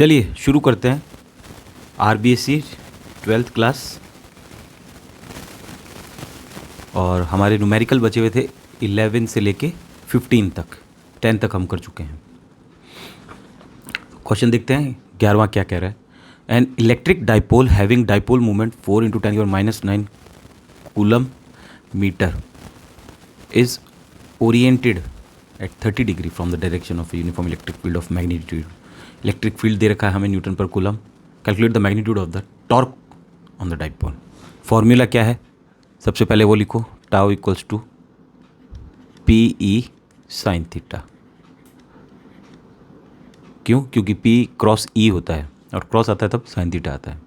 चलिए शुरू करते हैं। आरबीएससी 12th क्लास और हमारे न्यूमेरिकल बचे हुए थे 11 से लेके 15 तक, 10 तक हम कर चुके हैं। क्वेश्चन देखते हैं 11वां क्या कह रहा है। An electric dipole having dipole moment 4 × 10⁻⁹ coulomb metre is oriented at 30 degree from the direction of uniform electric field of magnitude. Electric field दे रखा है हमें न्यूटन पर coulomb. Calculate the magnitude of the torque on the dipole. Formula क्या है, सबसे पहले वो लिखो, tau equals to PE sin theta. क्यों? क्योंकि P क्रॉस E होता है और क्रॉस आता है तब साइन थीटा आता है।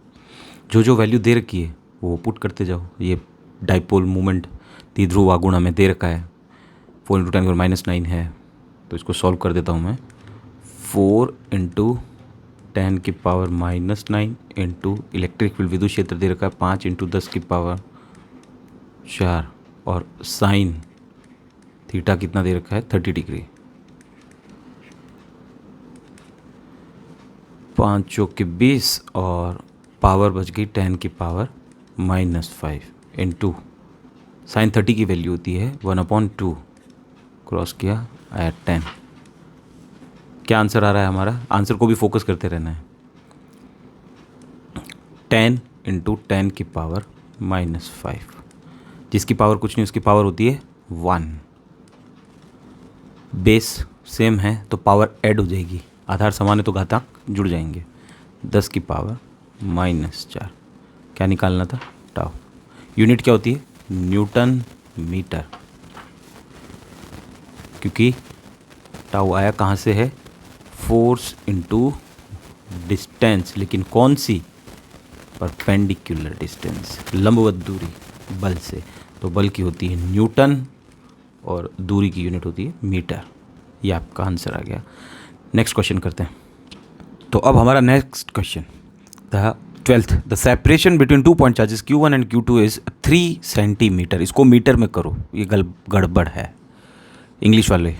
जो जो वैल्यू दे रखी है वो पुट करते जाओ। ये डाइपोल मूवमेंट द्विध्रुव आघूर्ण हमें दे रखा है, 4 × 10⁻⁹ है, तो इसको सॉल्व कर देता हूँ मैं। 4 × 10⁻⁹ इंटू इलेक्ट्रिक फील्ड विद्युत क्षेत्र दे रखा है 5 × 10⁴ और साइन थीटा कितना दे रखा है 30 डिग्री। 5 चौके 20 और पावर बच गई 10⁻⁻5 इंटू साइन 30 की वैल्यू होती है 1/2, क्रॉस किया आया 10। क्या आंसर आ रहा है हमारा? आंसर को भी फोकस करते रहना है। 10 × 10⁻⁻5, जिसकी पावर कुछ नहीं उसकी पावर होती है 1। बेस सेम है तो पावर ऐड हो जाएगी, आधार समान है तो घातांक जुड़ जाएंगे। 10⁻⁻4 क्या निकालना था? टाउ। यूनिट क्या होती है? न्यूटन मीटर, क्योंकि टाउ आया कहाँ से है? फोर्स इनटू डिस्टेंस, लेकिन कौन सी? परपेंडिकुलर डिस्टेंस, लंबवत दूरी बल से। तो बल की होती है न्यूटन और दूरी की यूनिट होती है मीटर। ये आपका आंसर आ गया। नेक्स्ट क्वेश्चन करते हैं। तो अब हमारा next question the 12th, the separation between 2 point charges Q1 and Q2 is 3 centimetre. इसको मीटर में करो, ये गड़बड़ है इंग्लिश वाले।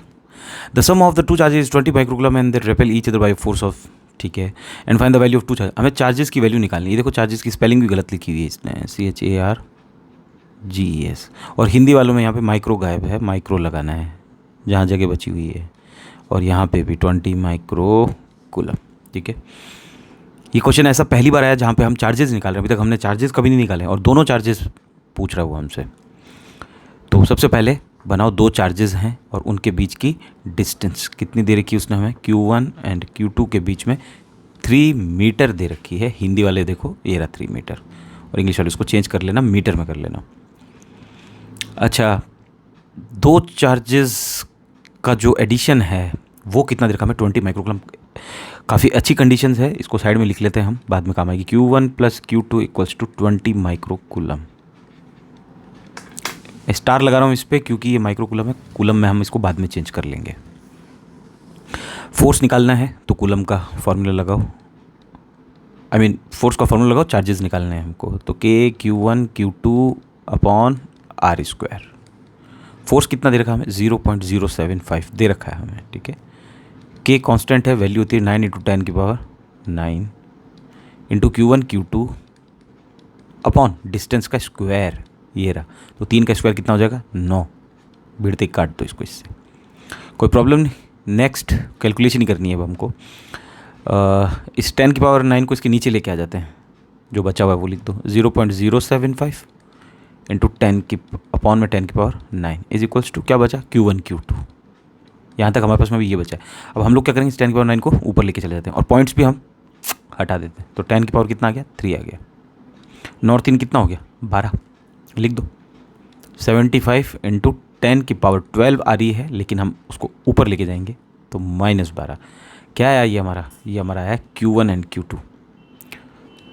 The sum of the two charges 20 microcoulomb and they repel each other by force of, ठीक है, and find the value of two charge. हमें चार्जेस की वैल्यू निकालनी है। देखो चार्जेस की स्पेलिंग भी गलत लिखी हुई है इसने, CHARGES, और हिंदी वालों में यहाँ पे माइक्रो गायब है, माइक्रो लगाना है जहाँ जगह बची हुई है, और यहाँ पे भी 20 माइक्रोकूलम, ठीक है। ये क्वेश्चन ऐसा पहली बार आया जहाँ पे हम चार्जेस निकाल रहे हैं। अभी तक हमने चार्जेस कभी नहीं निकाले और दोनों चार्जेस पूछ रहा है वो हमसे। तो सबसे पहले बनाओ, दो चार्जेस हैं और उनके बीच की डिस्टेंस कितनी दे रखी है उसने हमें? Q1 एंड Q2 के बीच में 3 मीटर दे रखी है। हिंदी वाले देखो ये रहा 3 मीटर, और इंग्लिश वाले उसको चेंज कर लेना, मीटर में कर लेना। अच्छा, दो चार्जेस का जो एडिशन है वो कितना दे रखा हमें? 20 माइक्रोकूलम। काफ़ी अच्छी कंडीशंस है, इसको साइड में लिख लेते हैं हम, बाद में काम आएगी। Q1 + Q2 = 20 microcoulomb. स्टार लगा रहा हूँ इस पर क्योंकि ये माइक्रोकूलम है, कूलम में हम इसको बाद में चेंज कर लेंगे। फोर्स निकालना है तो कूलम का फॉर्मूला लगाओ, फोर्स का फॉर्मूला लगाओ, चार्जेस निकालने हैं हमको, तो K Q1Q2/R²। फोर्स कितना दे रखा है हमें? 0.075 दे रखा है हमें, ठीक है। K कांस्टेंट है, वैल्यू होती है 9 × 10⁹ into Q1 Q2 upon distance का स्क्वायर, ये रहा, तो 3 का स्क्वायर कितना हो जाएगा? 9। भिड़ते काट दो इसको इससे, कोई प्रॉब्लम नहीं। नेक्स्ट कैलकुलेशन ही करनी है अब हमको। इस 10⁹ को इसके नीचे लेके आ जाते हैं, जो बचा हुआ है वो लिख दो। 0.075 इंटू 10⁻9 इज इक्वल्स टू क्या बचा? Q1 Q2। यहाँ तक हमारे पास में भी ये बचा है। अब हम लोग क्या करेंगे? 10⁻9 को ऊपर लेके चले जाते हैं और पॉइंट्स भी हम हटा देते हैं। तो 10 की पावर कितना आ गया? 3 आ गया। 9 और 3 कितना हो गया? 12। लिख दो। 75 इंटू 10⁻12 आ रही है, लेकिन हम उसको ऊपर लेके जाएंगे तो -12। क्या आया ये हमारा? ये हमारा आया Q1 and Q2।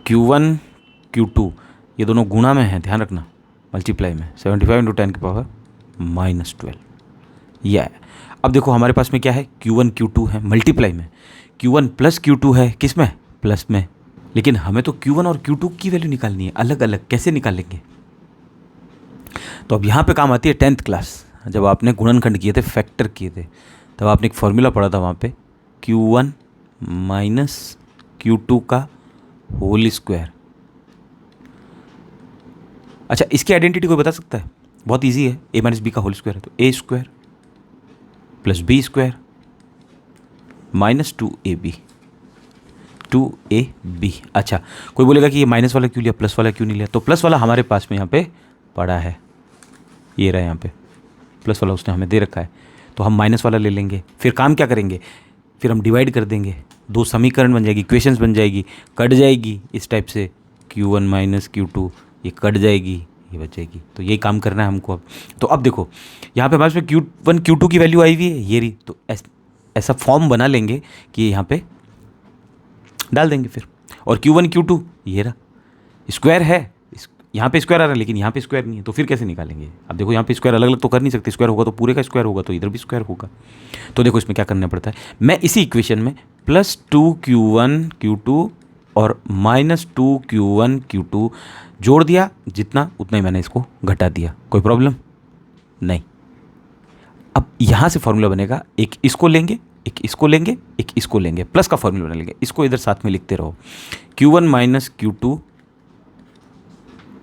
Q1 Q2 ये दोनों गुणा में हैं, ध्यान रखना, मल्टीप्लाई में। 75 इंटू 10⁻12 ये आया। अब देखो हमारे पास में क्या है? Q1 Q2 है मल्टीप्लाई में, Q1 + Q2 है किस में? प्लस में। लेकिन हमें तो Q1 और Q2 की वैल्यू निकालनी है अलग अलग, कैसे निकालेंगे? तो अब यहाँ पे काम आती है 10th क्लास, जब आपने गुणनखंड किए थे, फैक्टर किए थे, तब आपने एक फॉर्मूला पढ़ा था वहाँ पे, Q1 - Q2 का होल स्क्वायर। अच्छा, इसकी आइडेंटिटी कोई बता सकता है? बहुत इजी है, a माइनस बी का होल स्क्वायर है तो a square plus B square minus 2ab। अच्छा, कोई बोलेगा कि ये माइनस वाला क्यों लिया, प्लस वाला क्यों नहीं लिया? तो प्लस वाला हमारे पास में यहाँ पे पड़ा है, ये रहा यहाँ पे प्लस वाला उसने हमें दे रखा है, तो हम माइनस वाला ले लेंगे। फिर काम क्या करेंगे, फिर हम डिवाइड कर देंगे, दो समीकरण बन जाएगी, इक्वेशंस बन जाएगी, कट जाएगी इस टाइप से, Q1 माइनस Q2 ये कट जाएगी, ये बचेगी। तो यही काम करना है हमको अब। तो अब देखो यहाँ पे हमारे पास Q1 Q2 की वैल्यू आई हुई है, ये रही, तो ऐसा फॉर्म बना लेंगे कि यहाँ पे डाल देंगे फिर, और Q1 Q2 ये रहा, स्क्वायर है, यहाँ पे स्क्वायर आ रहा है लेकिन यहाँ पे स्क्वायर नहीं है, तो फिर कैसे निकालेंगे? अब देखो यहाँ पे स्क्वायर अलग अलग तो कर नहीं सकते, स्क्वायर होगा तो पूरे का स्क्वायर होगा, तो इधर भी स्क्वायर होगा। तो देखो इसमें क्या करना पड़ता है, मैं इसी इक्वेशन में प्लस 2Q1 Q2 और माइनस 2Q1 Q2 जोड़ दिया, जितना उतना ही मैंने इसको घटा दिया, कोई प्रॉब्लम नहीं। अब यहाँ से फॉर्मूला बनेगा, एक इसको लेंगे, एक इसको लेंगे, एक इसको लेंगे, प्लस का फॉर्मूला बना लेंगे, इसको इधर साथ में लिखते रहो, Q1 माइनस Q2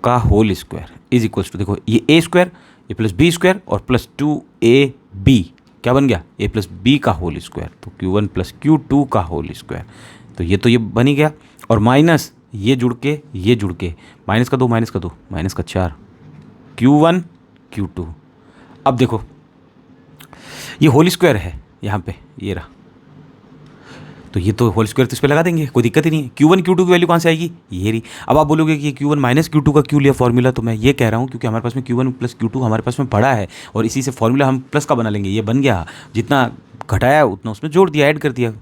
का whole square is equals to, देखो ये a स्क्वायर, ये प्लस बी स्क्वायर और प्लस 2ab क्या बन गया, a प्लस बी का होल स्क्वायर, तो Q1 प्लस Q2 का होल स्क्वायर, तो ये बन ही गया, और माइनस ये जुड़ के माइनस का 2 माइनस का 2 माइनस का 4 Q1 Q2। अब देखो ये होल स्क्वायर है यहाँ पे, ये रहा, तो ये तो होल स्क्वायर तो इस पर लगा देंगे, कोई दिक्कत ही नहीं है। Q1 Q2 की वैल्यू कहाँ से आएगी, ये रही। अब आप बोलोगे कि Q1 माइनस Q2 का क्यों लिया फॉर्मूला, तो मैं ये कह रहा हूँ क्योंकि हमारे पास में Q1 प्लस Q2 हमारे पास में पड़ा है, और इसी से फॉर्मूला हम प्लस का बना लेंगे, ये बन गया, जितना घटाया उतना उसमें जोड़ दिया, ऐड कर दिया।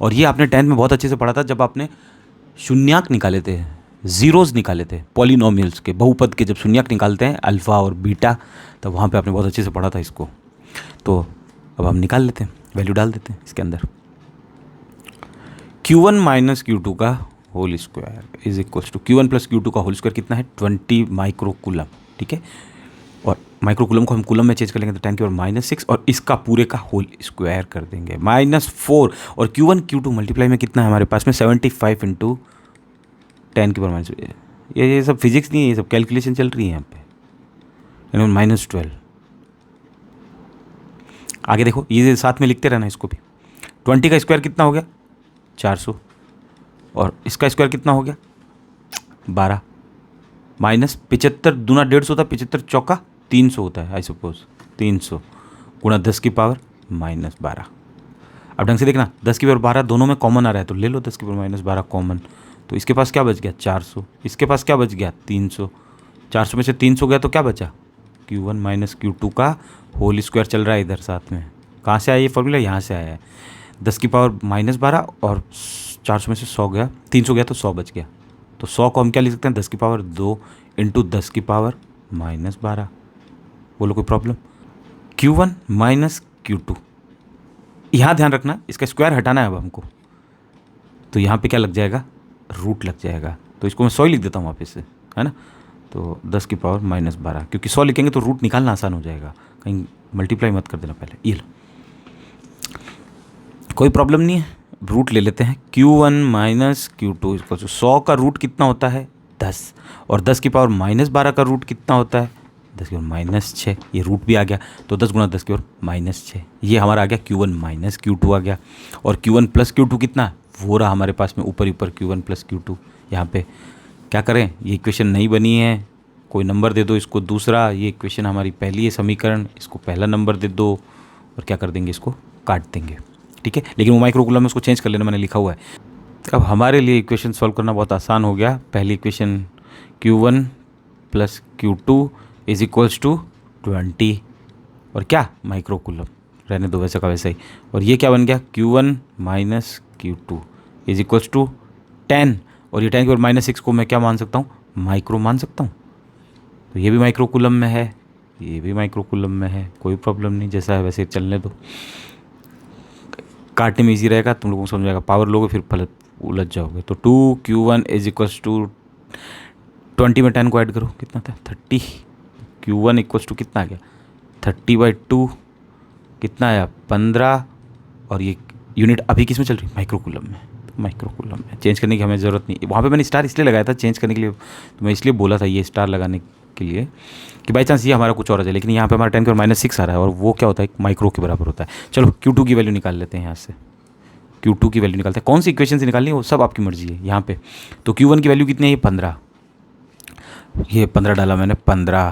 और ये आपने 10th में बहुत अच्छे से पढ़ा था, जब आपने शून्याक निकाले थे, ज़ीरोज़ निकाले थे, पॉलिनोमियल्स के, बहुपद के जब शून्याक निकालते हैं अल्फ़ा और बीटा, तब वहाँ पर आपने बहुत अच्छे से पढ़ा था इसको। तो अब हम निकाल लेते हैं, वैल्यू डाल देते हैं इसके अंदर, Q1 माइनस Q2 का whole square is equals to Q1 plus Q2 का होल स्क्वायर कितना है, 20 माइक्रोकूलम, ठीक है। और माइक्रोकूलम को हम कूलम में चेंज कर लेंगे तो 10 की पावर माइनस 6, और इसका पूरे का होल स्क्वायर कर देंगे -4, और Q1 Q2 मल्टीप्लाई में कितना है हमारे पास में 75 इंटू 10 की पावर माइनस, ये सब फिजिक्स नहीं है, ये सब कैलकुलेशन चल रही है यहाँ पे, -12। आगे देखो, ये साथ में लिखते रहना इसको भी, 20 का स्क्वायर कितना हो गया 400, और इसका स्क्वायर कितना हो गया 12, माइनस 75 दूना 150 था, 75 चौका 300 होता है, आई सपोज 300 गुणा 10 की पावर -12। अब ढंग से देखना, 10 की पावर 12 दोनों में कॉमन आ रहा है, तो ले लो 10 की पावर -12 कॉमन, तो इसके पास क्या बच गया 400, इसके पास क्या बच गया 300, 400 में से 300 गया तो क्या बचा, Q1 माइनस Q2 का होल स्क्वायर चल रहा है इधर साथ में। कहाँ से आया ये फॉर्मूला, यहाँ से आया है, 10 की पावर -12 और 400 में से 100 गया, 300 गया तो 100 बच गया, तो 100 को हम क्या लिख सकते हैं, 10 की पावर 2 इंटू 10 की पावर -12। बोलो कोई प्रॉब्लम। Q1 माइनस Q2, यहाँ ध्यान रखना इसका स्क्वायर हटाना है अब हमको, तो यहाँ पे क्या लग जाएगा, रूट लग जाएगा, तो इसको मैं 100 लिख देता हूँ वापस से, है ना, तो 10 की पावर -12, क्योंकि 100 लिखेंगे तो रूट निकालना आसान हो जाएगा, कहीं मल्टीप्लाई मत कर देना पहले, ये लो, कोई प्रॉब्लम नहीं है, रूट ले लेते हैं। Q1 माइनस Q2 इसको 100 का रूट कितना होता है 10, और 10 की पावर -12 का रूट कितना होता है 10 की पावर -6, ये रूट भी आ गया, तो 10 गुणा 10 की पावर -6, ये हमारा आ गया Q1 माइनस Q2 आ गया। और Q1 प्लस Q2 कितना, वो रहा हमारे पास में ऊपर Q1 प्लस Q2। यहाँ पे क्या करें, ये इक्वेशन नहीं बनी है, कोई नंबर दे दो इसको दूसरा, ये इक्वेशन हमारी पहली है समीकरण, इसको पहला नंबर दे दो, और क्या कर देंगे, इसको काट देंगे, ठीक है। लेकिन वो माइक्रोकूलम में उसको चेंज कर लेना, मैंने लिखा हुआ है। अब हमारे लिए इक्वेशन सॉल्व करना बहुत आसान हो गया। पहली equation Q1 plus Q2 is equals to 20, और क्या माइक्रोकूलम, रहने दो वैसे का वैसे ही, और ये क्या बन गया Q1 minus Q2 is equals to 10, और ये 10 की पावर -6 को मैं क्या मान सकता हूँ, माइक्रो मान सकता हूँ, तो ये भी माइक्रोकूलम में है, ये भी माइक्रोकूलम में है, कोई प्रॉब्लम नहीं, जैसा है वैसे चलने दो, काटने में इजी रहेगा, तुम लोगों को समझ आएगा, पावर लोगे फिर फल उलझ जाओगे। तो 2Q1 इज इक्वल्स टू 20 में 10 को ऐड करो, कितना था 30, Q1 इक्वल्स टू कितना आ गया 30/2, कितना आया 15, और ये यूनिट अभी किस में चल रही है, माइक्रोकूलम में, माइक्रोकूलम में। चेंज करने की हमें ज़रूरत नहीं, वहाँ पे मैंने स्टार इसलिए लगाया था चेंज करने के लिए, तो मैं इसलिए बोला था ये स्टार लगाने के लिए कि बाई चांस ये हमारा कुछ और आ जाए, लेकिन यहाँ पे हमारा 10 की पावर -6 आ रहा है और वो क्या होता है, एक माइक्रो के बराबर होता है। चलो Q2 की वैल्यू निकाल लेते हैं यहाँ से। Q2 की वैल्यू निकालते हैं, कौन सी इक्वेशन से निकालनी है वो सब आपकी मर्जी है यहाँ पे। तो Q1 की वैल्यू कितनी है, ये 15, ये 15 डाला मैंने, 15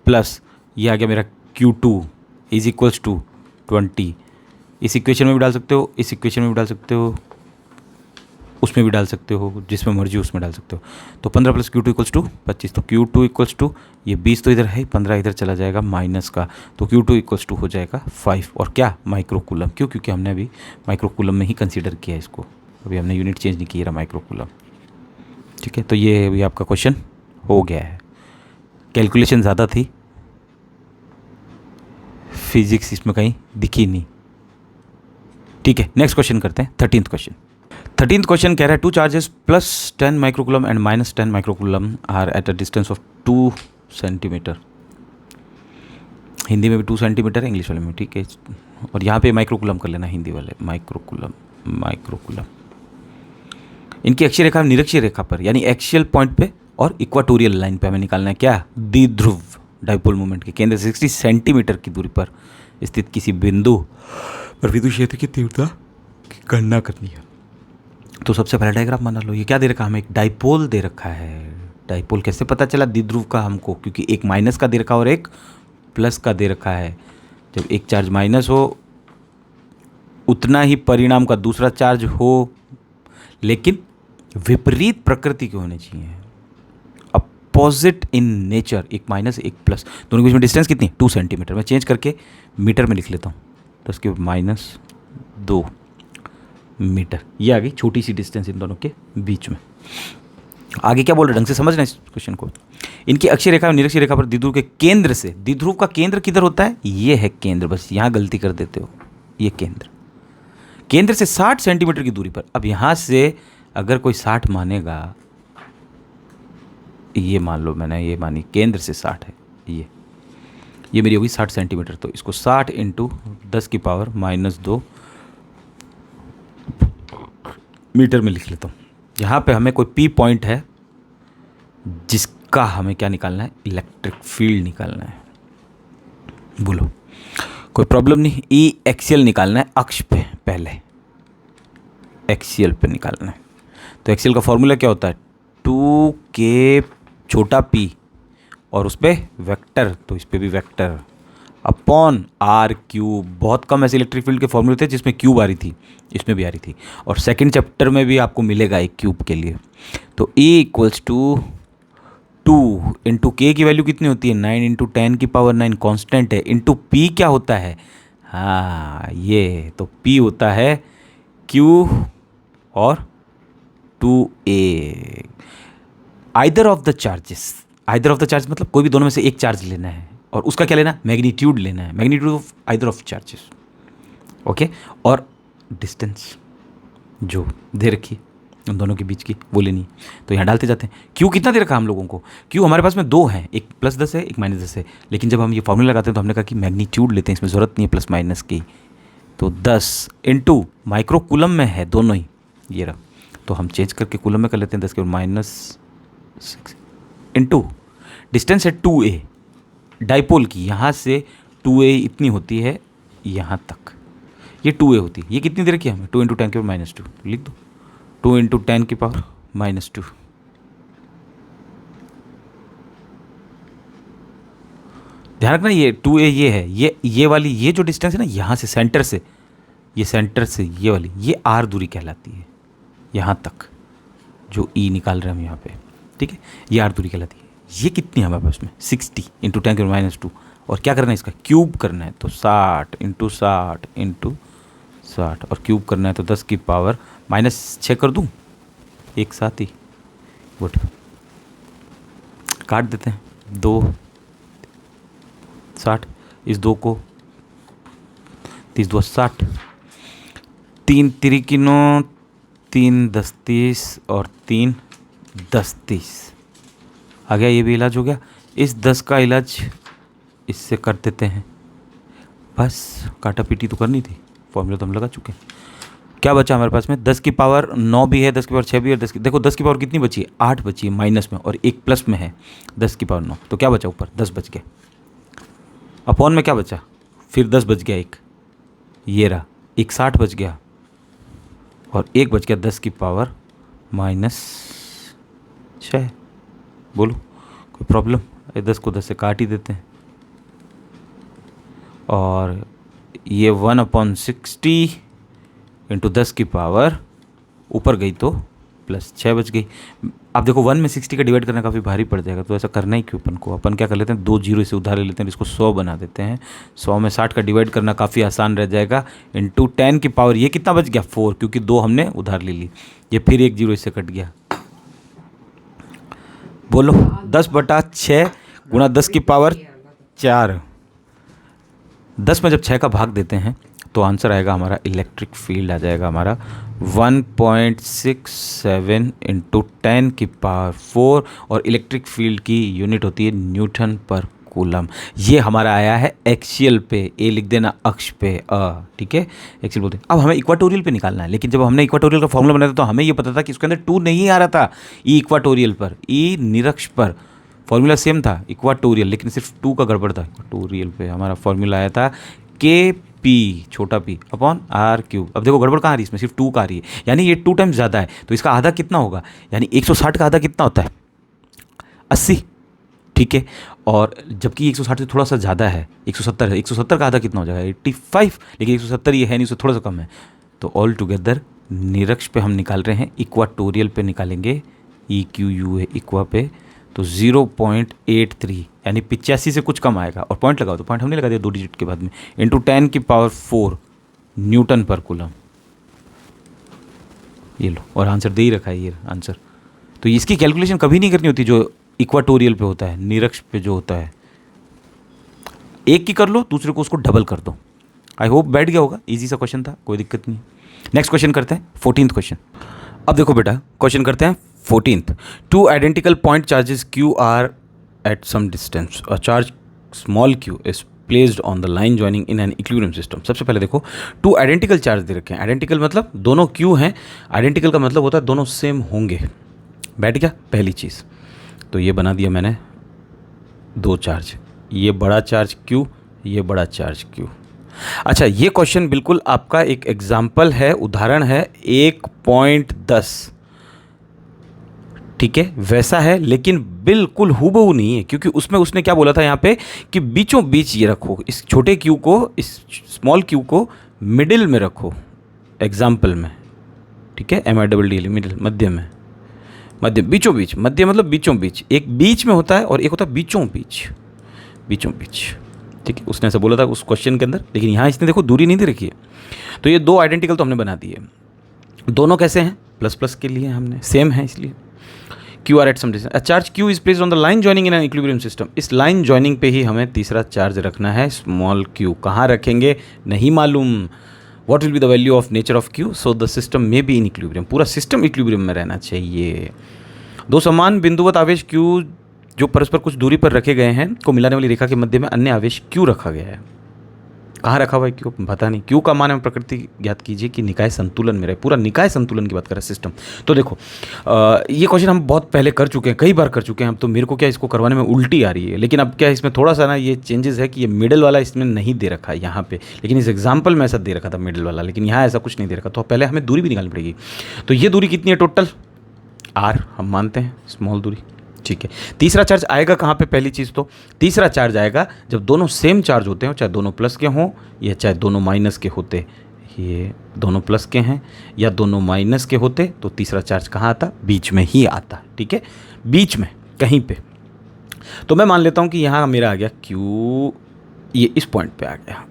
प्लस ये आ गया मेरा Q2 इज इक्वल्स टू 20। इस इक्वेशन में भी डाल सकते हो, इस इक्वेशन में भी डाल सकते हो, उसमें भी डाल सकते हो, जिसमें मर्जी उसमें डाल सकते हो। तो 15 प्लस Q2 इक्वल्स टू 25, तो Q2 इक्वल्स टू ये 20 तो इधर है, 15 इधर चला जाएगा माइनस का, तो Q2 इक्वल्स टू हो जाएगा 5। और क्या, माइक्रोकूलम। क्यों, क्योंकि हमने अभी माइक्रोकूलम में ही कंसीडर किया इसको, अभी हमने यूनिट चेंज नहीं किया माइक्रोकूलम। ठीक है, तो ये अभी आपका क्वेश्चन हो गया है। कैलकुलेशन ज़्यादा थी, फिजिक्स इसमें कहीं दिखी नहीं। ठीक है, नेक्स्ट क्वेश्चन करते हैं, 13th क्वेश्चन। 13th क्वेश्चन कह रहा है 2 charges +10 microcoulomb and -10 microcoulomb are at a distance of 2 centimetre. Hindi में भी 2 सेंटीमीटर है, इंग्लिश वाले में, ठीक है। और यहाँ पे माइक्रोकूलम कर लेना, हिंदी वाले माइक्रोकूलम, माइक्रोकूलम। इनकी अक्षीय रेखा निरक्षीय रेखा पर, यानी एक्सियल पॉइंट पे और इक्वाटोरियल लाइन पे हमें निकालना है क्या, द्विध्रुव डाइपोल मोमेंट के केंद्र से 60 सेंटीमीटर की दूरी पर स्थित किसी बिंदु पर विद्युत क्षेत्र की तीव्रता की गणना करनी है। तो सबसे पहला डायग्राम बना लो। ये क्या दे रखा है हमें, एक डाइपोल दे रखा है। डाइपोल कैसे पता चला द्विध्रुव का हमको, क्योंकि एक माइनस का दे रखा और एक प्लस का दे रखा है। जब एक चार्ज माइनस हो उतना ही परिणाम का दूसरा चार्ज हो, लेकिन विपरीत प्रकृति के होने चाहिए, अपोजिट इन नेचर। एक माइनस एक प्लस, दोनों के बीच में डिस्टेंस कितनी, 2 सेंटीमीटर। मैं चेंज करके मीटर में लिख लेता हूँ, तो इसके -2 मीटर। ये आ गई छोटी सी डिस्टेंस इन दोनों के बीच में। आगे क्या बोल रहे, ढंग से समझना इस क्वेश्चन को। इनकी अक्षीय रेखा और निरक्षीय रेखा पर द्विध्रुव के केंद्र से, द्विध्रुव का केंद्र किधर होता है, ये है केंद्र, बस यहाँ गलती कर देते हो, ये केंद्र, केंद्र से 60 सेंटीमीटर की दूरी पर। अब यहाँ से अगर कोई 60 मानेगा, ये मान लो मैंने ये मानी, केंद्र से 60 है, ये मेरी होगी 60 सेंटीमीटर। तो इसको 60 × 10 की पावर -2 मीटर में लिख लेता हूँ। यहाँ पे हमें कोई P पॉइंट है जिसका हमें क्या निकालना है, इलेक्ट्रिक फील्ड निकालना है। बोलो, कोई प्रॉब्लम नहीं। E एक्सियल निकालना है, अक्ष पे, पहले एक्सियल पे निकालना है। तो एक्सियल का फॉर्मूला क्या होता है, 2K छोटा p और उस पर वेक्टर, तो इस पर भी वेक्टर, अपॉन r³। बहुत कम ऐसे इलेक्ट्रिक फील्ड के फॉर्मूले थे जिसमें क्यूब आ रही थी, इसमें भी आ रही थी, और सेकंड चैप्टर में भी आपको मिलेगा एक क्यूब के लिए। तो E = 2 × K की वैल्यू कितनी होती है, 9 × 10 की पावर 9 कांस्टेंट है, इंटू P क्या होता है, हाँ ये, तो P होता है Q और 2A। Either of the charges, either of the charge मतलब कोई भी दोनों में से एक चार्ज लेना है, और उसका क्या लेना है, मैग्नीट्यूड लेना है, magnitude of either of charges, okay. और डिस्टेंस जो दे रखी उन दोनों के बीच की वो लेनी है, तो यहाँ डालते जाते हैं। क्यू कितना दे रखा हम लोगों को, क्यू हमारे पास में 2 हैं, एक +10 है, एक -10 है, लेकिन जब हम ये फॉर्मूला लगाते हैं तो हमने कहा कि मैग्नीट्यूड लेते हैं, इसमें ज़रूरत नहीं है प्लस माइनस की। तो 10 × माइक्रोकूलम में है दोनों ही, ये रहा, तो हम चेंज करके कूलम में कर लेते हैं, 10 के -6 इंटू डिस्टेंस है 2a डाइपोल की, यहाँ से 2a इतनी होती है यहाँ तक, ये 2a होती है। ये कितनी देर की हमें, 2 × 10 की पावर -2, लिख दो 2 × 10 की पावर -2। ध्यान रखना ये 2a ये है, ये वाली, ये जो डिस्टेंस है ना यहाँ से सेंटर से, ये सेंटर से ये वाली, ये r दूरी कहलाती है, यहाँ तक जो E निकाल रहे हैं हम यहाँ पे, ठीक है, ये r दूरी कहलाती है। ये कितनी है हमारे पास में, 60 × 10 की पावर -2, और क्या करना है, इसका क्यूब करना है, तो 60 × 60 × 60, और क्यूब करना है तो 10 की पावर -6 कर दूँ एक साथ ही, गुड, काट देते हैं, 2 60, इस 2 को 30 2 60, 3 3 की 9, 3 10 30 और 3 10 30 आ गया, ये भी इलाज हो गया। इस 10 का इलाज इससे कर देते हैं, बस काटा पीटी तो करनी थी, फॉर्मूला तो हम लगा चुके हैं। क्या बचा हमारे पास में, 10 की पावर 9 भी है, 10 की पावर 6 भी है, देखो 10 की पावर कितनी बची है, 8 बची है माइनस में, और एक प्लस में है 10 की पावर 9, तो क्या बचा ऊपर 10 बच गया, अपॉन में क्या बचा, फिर 10 बच गया, एक ये रहा, एक 60 बच गया, और एक बच गया 10 की पावर -6। बोलो कोई प्रॉब्लम, 10 को 10 से काट ही देते हैं, और ये 1/60 इंटू 10 की पावर ऊपर गई तो +6 बच गई। अब देखो 1 में 60 का डिवाइड करना काफ़ी भारी पड़ जाएगा, तो ऐसा करना ही क्यों अपन को, अपन क्या कर लेते हैं, 2 जीरो इसे उधार ले लेते हैं, इसको 100 बना देते हैं। 100 में 60 का डिवाइड करना काफ़ी आसान रह जाएगा, इंटू 10 की पावर, ये कितना बच गया 4, क्योंकि 2 हमने उधार ले ली, ये फिर एक जीरो इससे कट गया। बोलो 10/6 गुणा 10 की पावर 4, 10 में जब 6 का भाग देते हैं तो आंसर आएगा हमारा, इलेक्ट्रिक फील्ड आ जाएगा हमारा 1.67 इंटू 10 की पावर 4, और इलेक्ट्रिक फील्ड की यूनिट होती है न्यूटन पर कूलम। ये हमारा आया है एक्सियल पे, ए लिख देना अक्ष पे, ठीक है, एक्सियल बोलते हैं। अब हमें इक्वाटोरियल पे निकालना है, लेकिन जब हमने इक्वाटोरियल का फॉर्मूला बनाया था तो हमें ये पता था कि उसके अंदर 2 नहीं आ रहा था, ई इक्वाटोरियल पर, ई निरक्ष पर फॉर्मूला सेम था इक्वाटोरियल, लेकिन सिर्फ 2 का गड़बड़ था। इक्वाटोरियल पे हमारा फॉर्मूला आया था के पी छोटा पी अपॉन आर क्यूब। अब देखो गड़बड़ कहाँ आ रही है, इसमें सिर्फ 2 का आ रही है, यानी ये 2 टाइम्स ज़्यादा है, तो इसका आधा कितना होगा, यानी 160 का आधा कितना होता है 80, ठीक है, और जबकि 160 से थोड़ा सा ज़्यादा है, 170 है, 170 का आधा कितना हो जाएगा 85, लेकिन 170 ये है नहीं, उससे थोड़ा सा कम है, तो ऑल टुगेदर निरक्ष पे हम निकाल रहे हैं, इक्वाटोरियल पे निकालेंगे, ई क्यू यू है इक्वा पे, तो 0.83 यानी 85 से कुछ कम आएगा, और पॉइंट लगाओ तो पॉइंट हमने लगा दिया 2 डिजिट के बाद में, इंटू 10 की पावर 4 न्यूटन पर कूलम। ये लो, और आंसर दे ही रखा है ये आंसर। तो इसकी कैलकुलेशन कभी नहीं करनी होती जो इक्वाटोरियल पे होता है, निरक्ष पे जो होता है, एक की कर लो, दूसरे को उसको डबल कर दो। आई होप बैठ गया होगा, इजी सा क्वेश्चन था, कोई दिक्कत नहीं। नेक्स्ट क्वेश्चन करते हैं 14th क्वेश्चन। अब देखो बेटा क्वेश्चन करते हैं 14th। 2 identical point charges Q are at some distance, a charge small q is placed on the line joining in an equilibrium system. सबसे पहले देखो 2 आइडेंटिकल चार्ज दे रखे हैं, आइडेंटिकल मतलब दोनों Q हैं, आइडेंटिकल का मतलब होता है दोनों सेम होंगे। बैठ गया पहली चीज़, तो ये बना दिया मैंने 2 चार्ज, ये बड़ा चार्ज Q, ये बड़ा चार्ज Q। अच्छा, ये क्वेश्चन बिल्कुल आपका एक एग्जाम्पल है, उदाहरण है 1.10, ठीक है, वैसा है, लेकिन बिल्कुल हूबहू नहीं है, क्योंकि उसमें उसने क्या बोला था यहाँ पे कि बीचों बीच ये रखो, इस छोटे क्यू को, इस स्मॉल क्यू को मिडिल में रखो, एग्जाम्पल में, ठीक है, MIDD मिडिल, मध्य में, मध्य, बीचों बीच, मध्य मतलब बीचों बीच, एक बीच में होता है और एक होता है बीचों बीच, बीचों बीच, ठीक है, उसने ऐसा बोला था उस क्वेश्चन के अंदर, लेकिन यहाँ इसने देखो दूरी नहीं दे रखी है। तो ये 2 आइडेंटिकल तो हमने बना दिए, दोनों कैसे हैं, प्लस प्लस के लिए हमने, सेम है इसलिए। Q are at some distance, charge Q is placed on the line joining in an equilibrium system. इस लाइन ज्वाइनिंग पे ही हमें तीसरा चार्ज रखना है, स्मॉल q। कहाँ रखेंगे नहीं मालूम। What will be the value of nature of Q, so the system में बी इन इक्विलिब्रियम। पूरा सिस्टम इक्विलिब्रियम में रहना चाहिए। 2 समान बिंदुवत आवेश Q जो परस्पर कुछ दूरी पर रखे गए हैं को मिलाने वाली रेखा के मध्य में अन्य आवेश Q रखा गया है। कहाँ रखा हुआ है Q, पता नहीं। Q का मान है प्रकृति ज्ञात कीजिए कि निकाय संतुलन में रहे। पूरा निकाय संतुलन की बात कर रहा है सिस्टम। तो देखो ये क्वेश्चन हम बहुत पहले कर चुके हैं, कई बार कर चुके हैं। अब तो मेरे को क्या इसको करवाने में उल्टी आ रही है, लेकिन अब क्या इसमें थोड़ा सा ना ये चेंजेस है कि ये मिडिल वाला इसमें नहीं दे रखा है यहाँ पे, लेकिन इस एग्जाम्पल में ऐसा दे रखा था मिडिल वाला, लेकिन यहाँ ऐसा कुछ नहीं दे रखा। तो पहले हमें दूरी भी निकालनी पड़ेगी। तो ये दूरी कितनी है टोटल, R हम मानते हैं स्मॉल दूरी, ठीक है। तीसरा चार्ज आएगा कहाँ पे, पहली चीज़ तो तीसरा चार्ज आएगा जब दोनों सेम चार्ज होते हैं, चाहे दोनों प्लस के हों या चाहे दोनों माइनस के होते। ये दोनों प्लस के हैं या दोनों माइनस के होते तो तीसरा चार्ज कहाँ आता, बीच में ही आता, ठीक है, बीच में कहीं पे। तो मैं मान लेता हूँ कि यहाँ मेरा आ गया Q, ये इस पॉइंट पे आ गया,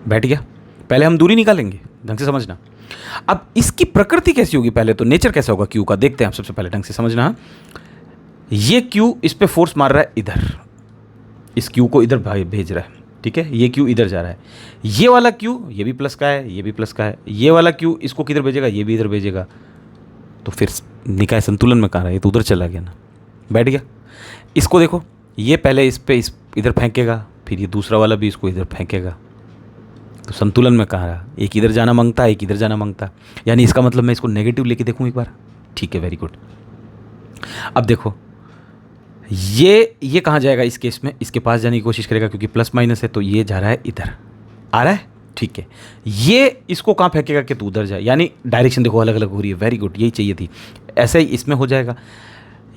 बैठ गया। पहले हम दूरी निकालेंगे, ढंग से समझना। अब इसकी प्रकृति कैसी होगी, पहले तो नेचर कैसा होगा Q का देखते हैं आप। सबसे पहले ढंग से समझना, ये Q इस पे फोर्स मार रहा है इधर, इस Q को इधर भेज रहा है, ठीक है। ये Q इधर जा रहा है, ये वाला Q ये भी प्लस का है, ये भी प्लस का है। ये वाला Q इसको किधर भेजेगा, ये भी इधर भेजेगा। तो फिर निकाय संतुलन में कहाँ रहा है, ये तो उधर चला गया ना, बैठ गया। इसको देखो, ये पहले इस पे इधर फेंकेगा, फिर ये दूसरा वाला भी इसको इधर फेंकेगा, तो संतुलन में कहाँ रहा, एक इधर जाना मांगता है, एक इधर जाना मांगता है, यानी इसका मतलब मैं इसको नेगेटिव लेके देखूँ एक बार। ठीक है, वेरी गुड। अब देखो ये कहाँ जाएगा इस केस में, इसके पास जाने की कोशिश करेगा क्योंकि प्लस माइनस है, तो ये जा रहा है इधर, आ रहा है। ठीक है, ये इसको कहाँ फेंकेगा कि तू उधर जाए, यानी डायरेक्शन देखो अलग अलग हो रही है। वेरी गुड, यही चाहिए थी। ऐसा ही इसमें हो जाएगा,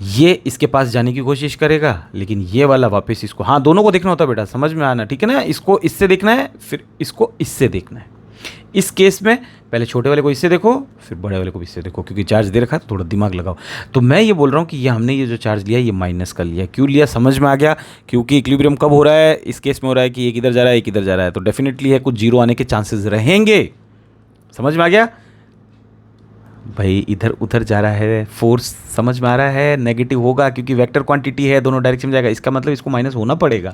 ये इसके पास जाने की कोशिश करेगा लेकिन ये वाला वापस इसको, हाँ दोनों को देखना होता है बेटा, समझ में आना, ठीक है ना। इसको इससे देखना है, फिर इसको इससे देखना है। इस केस में पहले छोटे वाले को इससे देखो, फिर बड़े वाले को भी इससे देखो, क्योंकि चार्ज दे रखा है तो थोड़ा दिमाग लगाओ। तो मैं ये बोल रहा हूँ कि ये हमने ये जो चार्ज लिया ये माइनस कर लिया। क्यों लिया समझ में आ गया, क्योंकि इक्विलिब्रियम कब हो रहा है, इस केस में हो रहा है कि एक इधर जा रहा है एक इधर जा रहा है, तो डेफिनेटली है कुछ जीरो आने के चांसेस रहेंगे। समझ में आ गया भाई, इधर उधर जा रहा है फोर्स, समझ में आ रहा है, नेगेटिव होगा क्योंकि वेक्टर क्वांटिटी है, दोनों डायरेक्शन में जाएगा, इसका मतलब इसको माइनस होना पड़ेगा।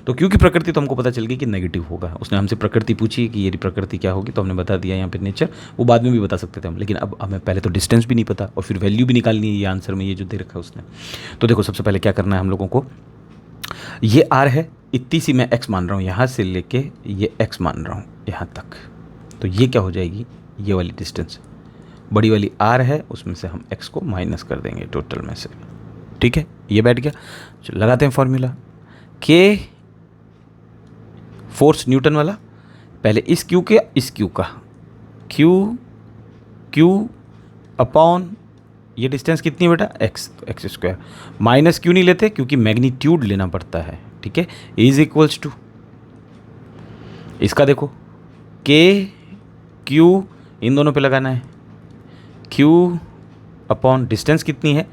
तो क्योंकि प्रकृति तो हमको पता चल गई कि नेगेटिव होगा। उसने हमसे प्रकृति पूछी कि ये प्रकृति क्या होगी, तो हमने बता दिया यहाँ पे नेचर, वो बाद में भी बता सकते थे हम, लेकिन अब हमें पहले तो डिस्टेंस भी नहीं पता और फिर वैल्यू भी निकालनी है ये आंसर में, ये जो दे रखा है उसने। तो देखो सबसे पहले क्या करना है हम लोगों को, ये आर है, इतनी सी मैं एक्स मान रहा हूँ, यहाँ से लेके ये एक्स मान रहा हूँ यहाँ तक, तो ये क्या हो जाएगी, ये वाली डिस्टेंस बड़ी वाली आर है, उसमें से हम एक्स को माइनस कर देंगे टोटल में से। ठीक है, ये बैठ गया। चलो लगाते हैं फॉर्मूला, के फोर्स न्यूटन वाला, पहले इस क्यू के इस क्यू का, क्यू अपॉन ये डिस्टेंस कितनी है बेटा एक्स, तो एक्स स्क्वायर, माइनस क्यू नहीं लेते क्योंकि मैग्नीट्यूड लेना पड़ता है। ठीक है, इज इक्वल्स टू, इसका देखो के क्यू इन दोनों पे लगाना है, क्यू अपॉन डिस्टेंस कितनी है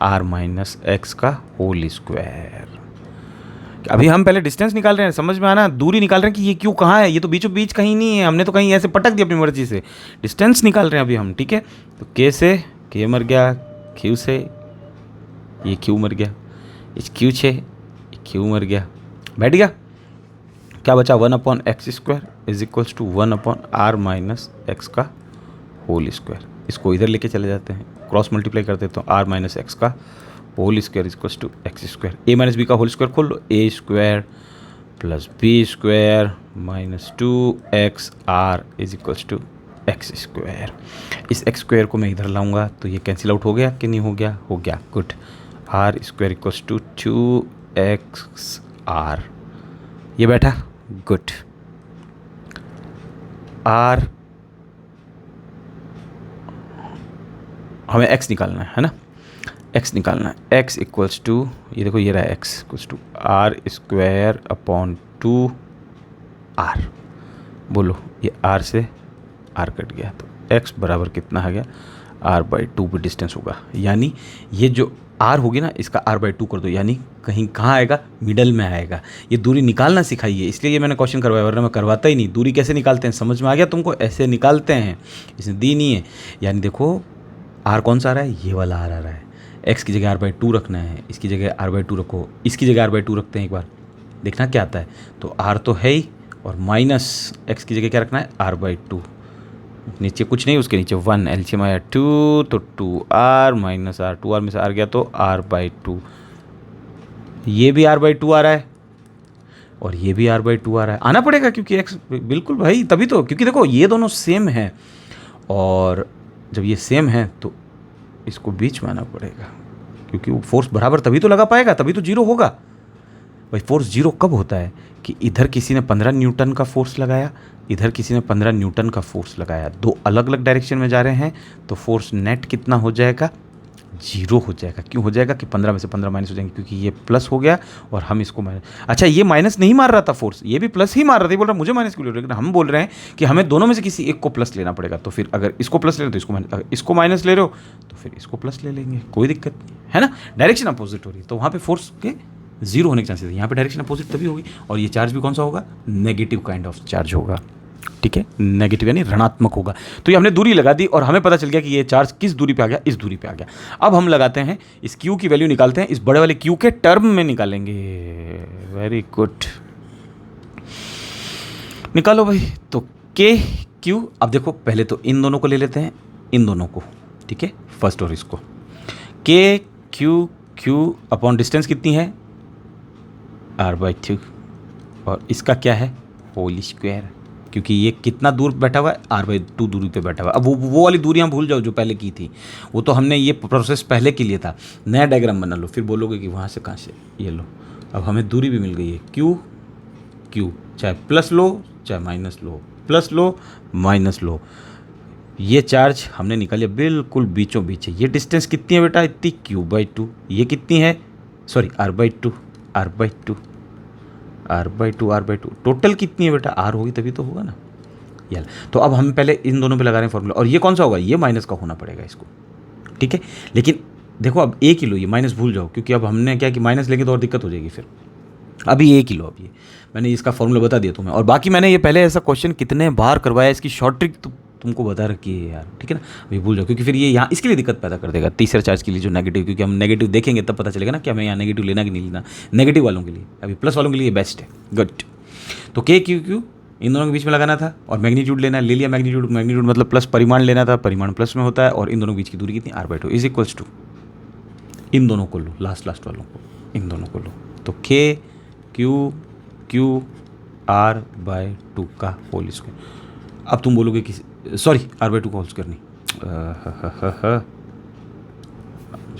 आर माइनस एक्स का होल स्क्वायर। अभी हम पहले डिस्टेंस निकाल रहे हैं, समझ में आना, दूरी निकाल रहे हैं कि ये क्यू कहाँ है, ये तो बीचों बीच कहीं नहीं है, हमने तो कहीं ऐसे पटक दिया अपनी मर्जी से, डिस्टेंस निकाल रहे हैं अभी हम। ठीक है, तो के से के मर गया, क्यू से ये क्यू मर गया, इस क्यू से क्यू मर गया, बैठ गया। क्या बचा, 1 x square is equals to 1 R minus x का होल स्क्वायर। इसको इधर लेके चले जाते हैं, क्रॉस मल्टीप्लाई कर देते हो, आर माइनस एक्स का whole square is equals to X square, A minus B का होल स्क्वायर खोल लो, A square plus B square minus 2x R is equals to X square. इस एक्स स्क्वायर को मैं इधर लाऊंगा तो ये कैंसिल आउट हो गया कि नहीं हो गया, हो गया, good. R square equals to 2x R, ये बैठा, गुड। आर हमें x निकालना है ना, x निकालना है, x इक्वल्स टू, ये देखो ये रहा है x equals to R square upon 2r। बोलो ये r से r कट गया तो x बराबर कितना आ गया, r/2 पे डिस्टेंस होगा, यानी ये जो r होगी ना इसका r/2 कर दो, यानी कहीं कहाँ आएगा, मिडल में आएगा। ये दूरी निकालना सिखाइए, इसलिए ये मैंने क्वेश्चन करवाया, वरना मैं करवाता ही नहीं। दूरी कैसे निकालते हैं समझ में आ गया तुमको, ऐसे निकालते हैं, इसने दी नहीं है। यानी देखो r कौन सा आ रहा है, ये वाला r आ रहा है, x की जगह r/2 रखना है, इसकी जगह r/2 रखो, इसकी जगह r/2 रखते हैं, एक बार देखना क्या आता है। तो r तो है ही, और माइनस x की जगह क्या रखना है, r/2, नीचे कुछ नहीं, उसके नीचे 1, एलसीएम आया 2, तो 2r माइनस r, 2r में से r गया तो r/2, ये भी r/2 आ रहा है और ये भी r/2 आ रहा है, आना पड़ेगा क्योंकि x, बिल्कुल भाई, तभी तो, क्योंकि देखो ये दोनों सेम है, और जब ये सेम है तो इसको बीच में आना पड़ेगा, क्योंकि वो फोर्स बराबर तभी तो लगा पाएगा, तभी तो जीरो होगा। भाई फोर्स जीरो कब होता है कि इधर किसी ने 15 न्यूटन का फोर्स लगाया, इधर किसी ने 15 न्यूटन का फोर्स लगाया, दो अलग अलग डायरेक्शन में जा रहे हैं, तो फोर्स नेट कितना हो जाएगा, जीरो हो जाएगा। क्यों हो जाएगा कि 15 में से 15 माइनस हो जाएंगे, क्योंकि ये प्लस हो गया और हम इसको माइनस, अच्छा ये माइनस नहीं मार रहा था फोर्स, ये भी प्लस ही मार रहा था, बोल रहा मुझे माइनस क्यों ले रहे हो, लेकिन हम बोल रहे हैं कि हमें दोनों में से किसी एक को प्लस लेना पड़ेगा। तो फिर अगर इसको प्लस ले रहे हो तो इसको माइनस, अगर इसको माइनस ले रहे हो तो फिर इसको प्लस ले लेंगे, कोई दिक्कत नहीं है ना। डायरेक्शन अपोजिट हो रही है तो वहाँ पे फोर्स के जीरो होने के चांसेस है, यहाँ पे डायरेक्शन अपोजिट तभी होगी, और ये चार्ज भी कौन सा होगा, नेगेटिव काइंड ऑफ चार्ज होगा। ठीक है, नेगेटिव यानी ऋणात्मक होगा। तो ये हमने दूरी लगा दी और हमें पता चल गया कि ये चार्ज किस दूरी पे आ गया, इस दूरी पे आ गया। अब हम लगाते हैं इस Q की वैल्यू निकालते हैं, इस बड़े वाले Q के टर्म में निकालेंगे। वेरी गुड, निकालो भाई। तो के Q, अब देखो पहले तो इन दोनों को ले लेते हैं, इन दोनों को, ठीक है, फर्स्ट और इसको, के Q अपॉन डिस्टेंस कितनी है, r/2, और इसका क्या है, होल स्क्वायर। क्योंकि ये कितना दूर बैठा हुआ है, r/2 दूरी पे बैठा हुआ है। अब वो वाली दूरियाँ भूल जाओ जो पहले की थी, वो तो हमने ये प्रोसेस पहले के लिए था। नया डायग्राम बना लो, फिर बोलोगे कि वहाँ से कहाँ से, ये लो। अब हमें दूरी भी मिल गई है, क्यू, चाहे प्लस लो चाहे minus low, plus low minus low. ये चार्ज हमने निकालिया बिल्कुल बीचों बीच है। ये डिस्टेंस कितनी है बेटा, इतनी q/2। ये कितनी है, सॉरी r/2, r/2 टोटल कितनी है बेटा, r होगी तभी तो होगा ना। यार तो अब हम पहले इन दोनों पे लगा रहे हैं फॉर्मूला, और ये कौन सा होगा, ये माइनस का होना पड़ेगा इसको, ठीक है। लेकिन देखो अब एक ही लो, ये माइनस भूल जाओ, क्योंकि अब हमने क्या कि माइनस लेंगे तो और दिक्कत हो जाएगी फिर। अभी एक ही लो, अब ये मैंने इसका फॉर्मूला बता दिया तुम्हें, और बाकी मैंने ये पहले ऐसा क्वेश्चन कितने बार करवाया, इसकी शॉर्ट ट्रिक तुमको बता रखी है यार, ठीक है ना। अभी भूल जाओ, क्योंकि फिर ये यहाँ इसके लिए दिक्कत पैदा कर देगा, तीसरे चार्ज के लिए जो नेगेटिव, क्योंकि हम नेगेटिव देखेंगे तब पता चलेगा ना कि हमें यहाँ नेगेटिव लेना कि नहीं लेना। नेगेटिव वालों के लिए, अभी प्लस वालों के लिए बेस्ट है। गुड, तो k इन दोनों के बीच में लगाना था, और मैग्नीट्यूड लेना है, ले लिया मैग्नीट्यूड मतलब प्लस परिमाण लेना था, परिमाण प्लस में होता है, और इन दोनों के बीच की दूरी कितनी, r/2 इज इक्वल्स टू, इन दोनों को लो, लास्ट वालों को, इन दोनों को लो, तो q r/2 का होल स्क्वायर। अब तुम बोलोगे कि सॉरी r/2 का होल स्क्वायर नहीं,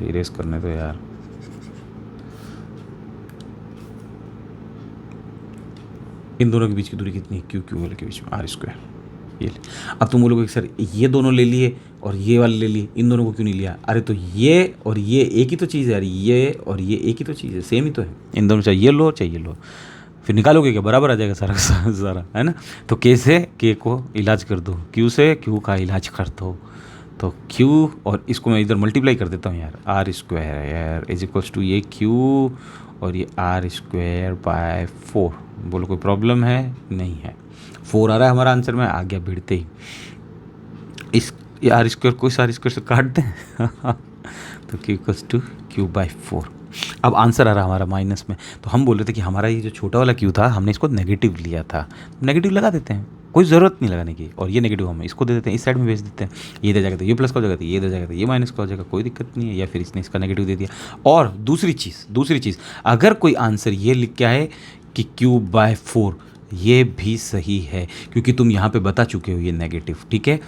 इरेज करने दो यार। इन दोनों के बीच की दूरी कितनी है, क्यू वाले के बीच में, r²। ये अब तुम बोलोगे कि सर ये दोनों ले लिए और ये वाले ले लिए, इन दोनों को क्यों नहीं लिया। अरे तो ये और ये एक ही तो चीज़ है यार, ये और ये एक ही तो चीज़ है, सेम ही तो है। इन दोनों चाहे ये लो चाहे ये लो, फिर निकालोगे क्या, बराबर आ जाएगा सारा सारा, है ना। तो k से k को इलाज कर दो, q से q का इलाज कर दो, तो q और इसको मैं इधर मल्टीप्लाई कर देता हूँ यार, r² यार इज इक्वल्स टू ये q और ये r²/4। बोलो कोई प्रॉब्लम है, नहीं है। 4 आ रहा है हमारा आंसर में, आ गया भिड़ते ही। इस r² को इस r² से काट दें तो q इक्वल्स टू q/4। अब आंसर आ रहा हमारा माइनस में, तो हम बोल रहे थे कि हमारा ये जो छोटा वाला q था हमने इसको नेगेटिव लिया था, नेगेटिव लगा देते हैं, कोई ज़रूरत नहीं लगाने की। और ये नेगेटिव हम इसको दे देते हैं, इस साइड में भेज देते हैं, ये दे जाएगा तो ये प्लस का हो जाएगा, तो ये दे जाएगा तो ये माइनस का हो जाएगा, कोई दिक्कत नहीं है। या फिर इसने इसका नेगेटिव दे दिया। और दूसरी चीज़ अगर कोई आंसर ये लिख के आए कि q/4, ये भी सही है, क्योंकि तुम यहाँ पे बता चुके हो ये नेगेटिव, ठीक है।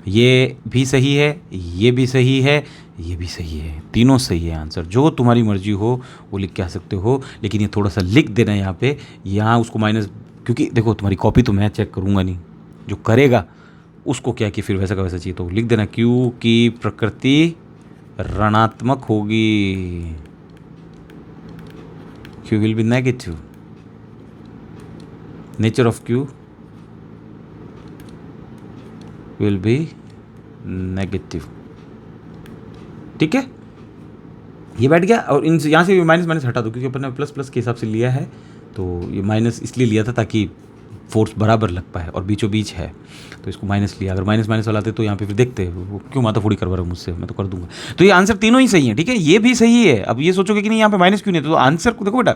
ये भी सही है, ये भी सही है, ये भी सही है, तीनों सही है। आंसर जो तुम्हारी मर्जी हो वो लिख के आ सकते हो, लेकिन ये थोड़ा सा लिख देना यहाँ पे, यहाँ उसको माइनस, क्योंकि देखो तुम्हारी कॉपी तो मैं चेक करूँगा नहीं, जो करेगा उसको क्या कि फिर वैसा का वैसा चाहिए, तो लिख देना q की प्रकृति ऋणात्मक होगी, q will be negative, nature of q will be negative, ठीक है। ये बैठ गया, और इन यहाँ से माइनस हटा दो, क्योंकि अपन ने प्लस के हिसाब से लिया है, तो ये माइनस इसलिए लिया था ताकि फोर्स बराबर लग पाए, और बीचों बीच है तो इसको माइनस लिया। अगर माइनस वाला आते तो यहाँ पे फिर देखते वो क्यों माथा फोड़ी करवा रहा हूँ मुझसे, मैं तो कर दूंगा। तो ये आंसर तीनों ही सही है, ठीक है, ये भी सही है। अब ये सोचोगे कि नहीं यहाँ पे माइनस क्यों नहीं है, तो आंसर को देखो बेटा,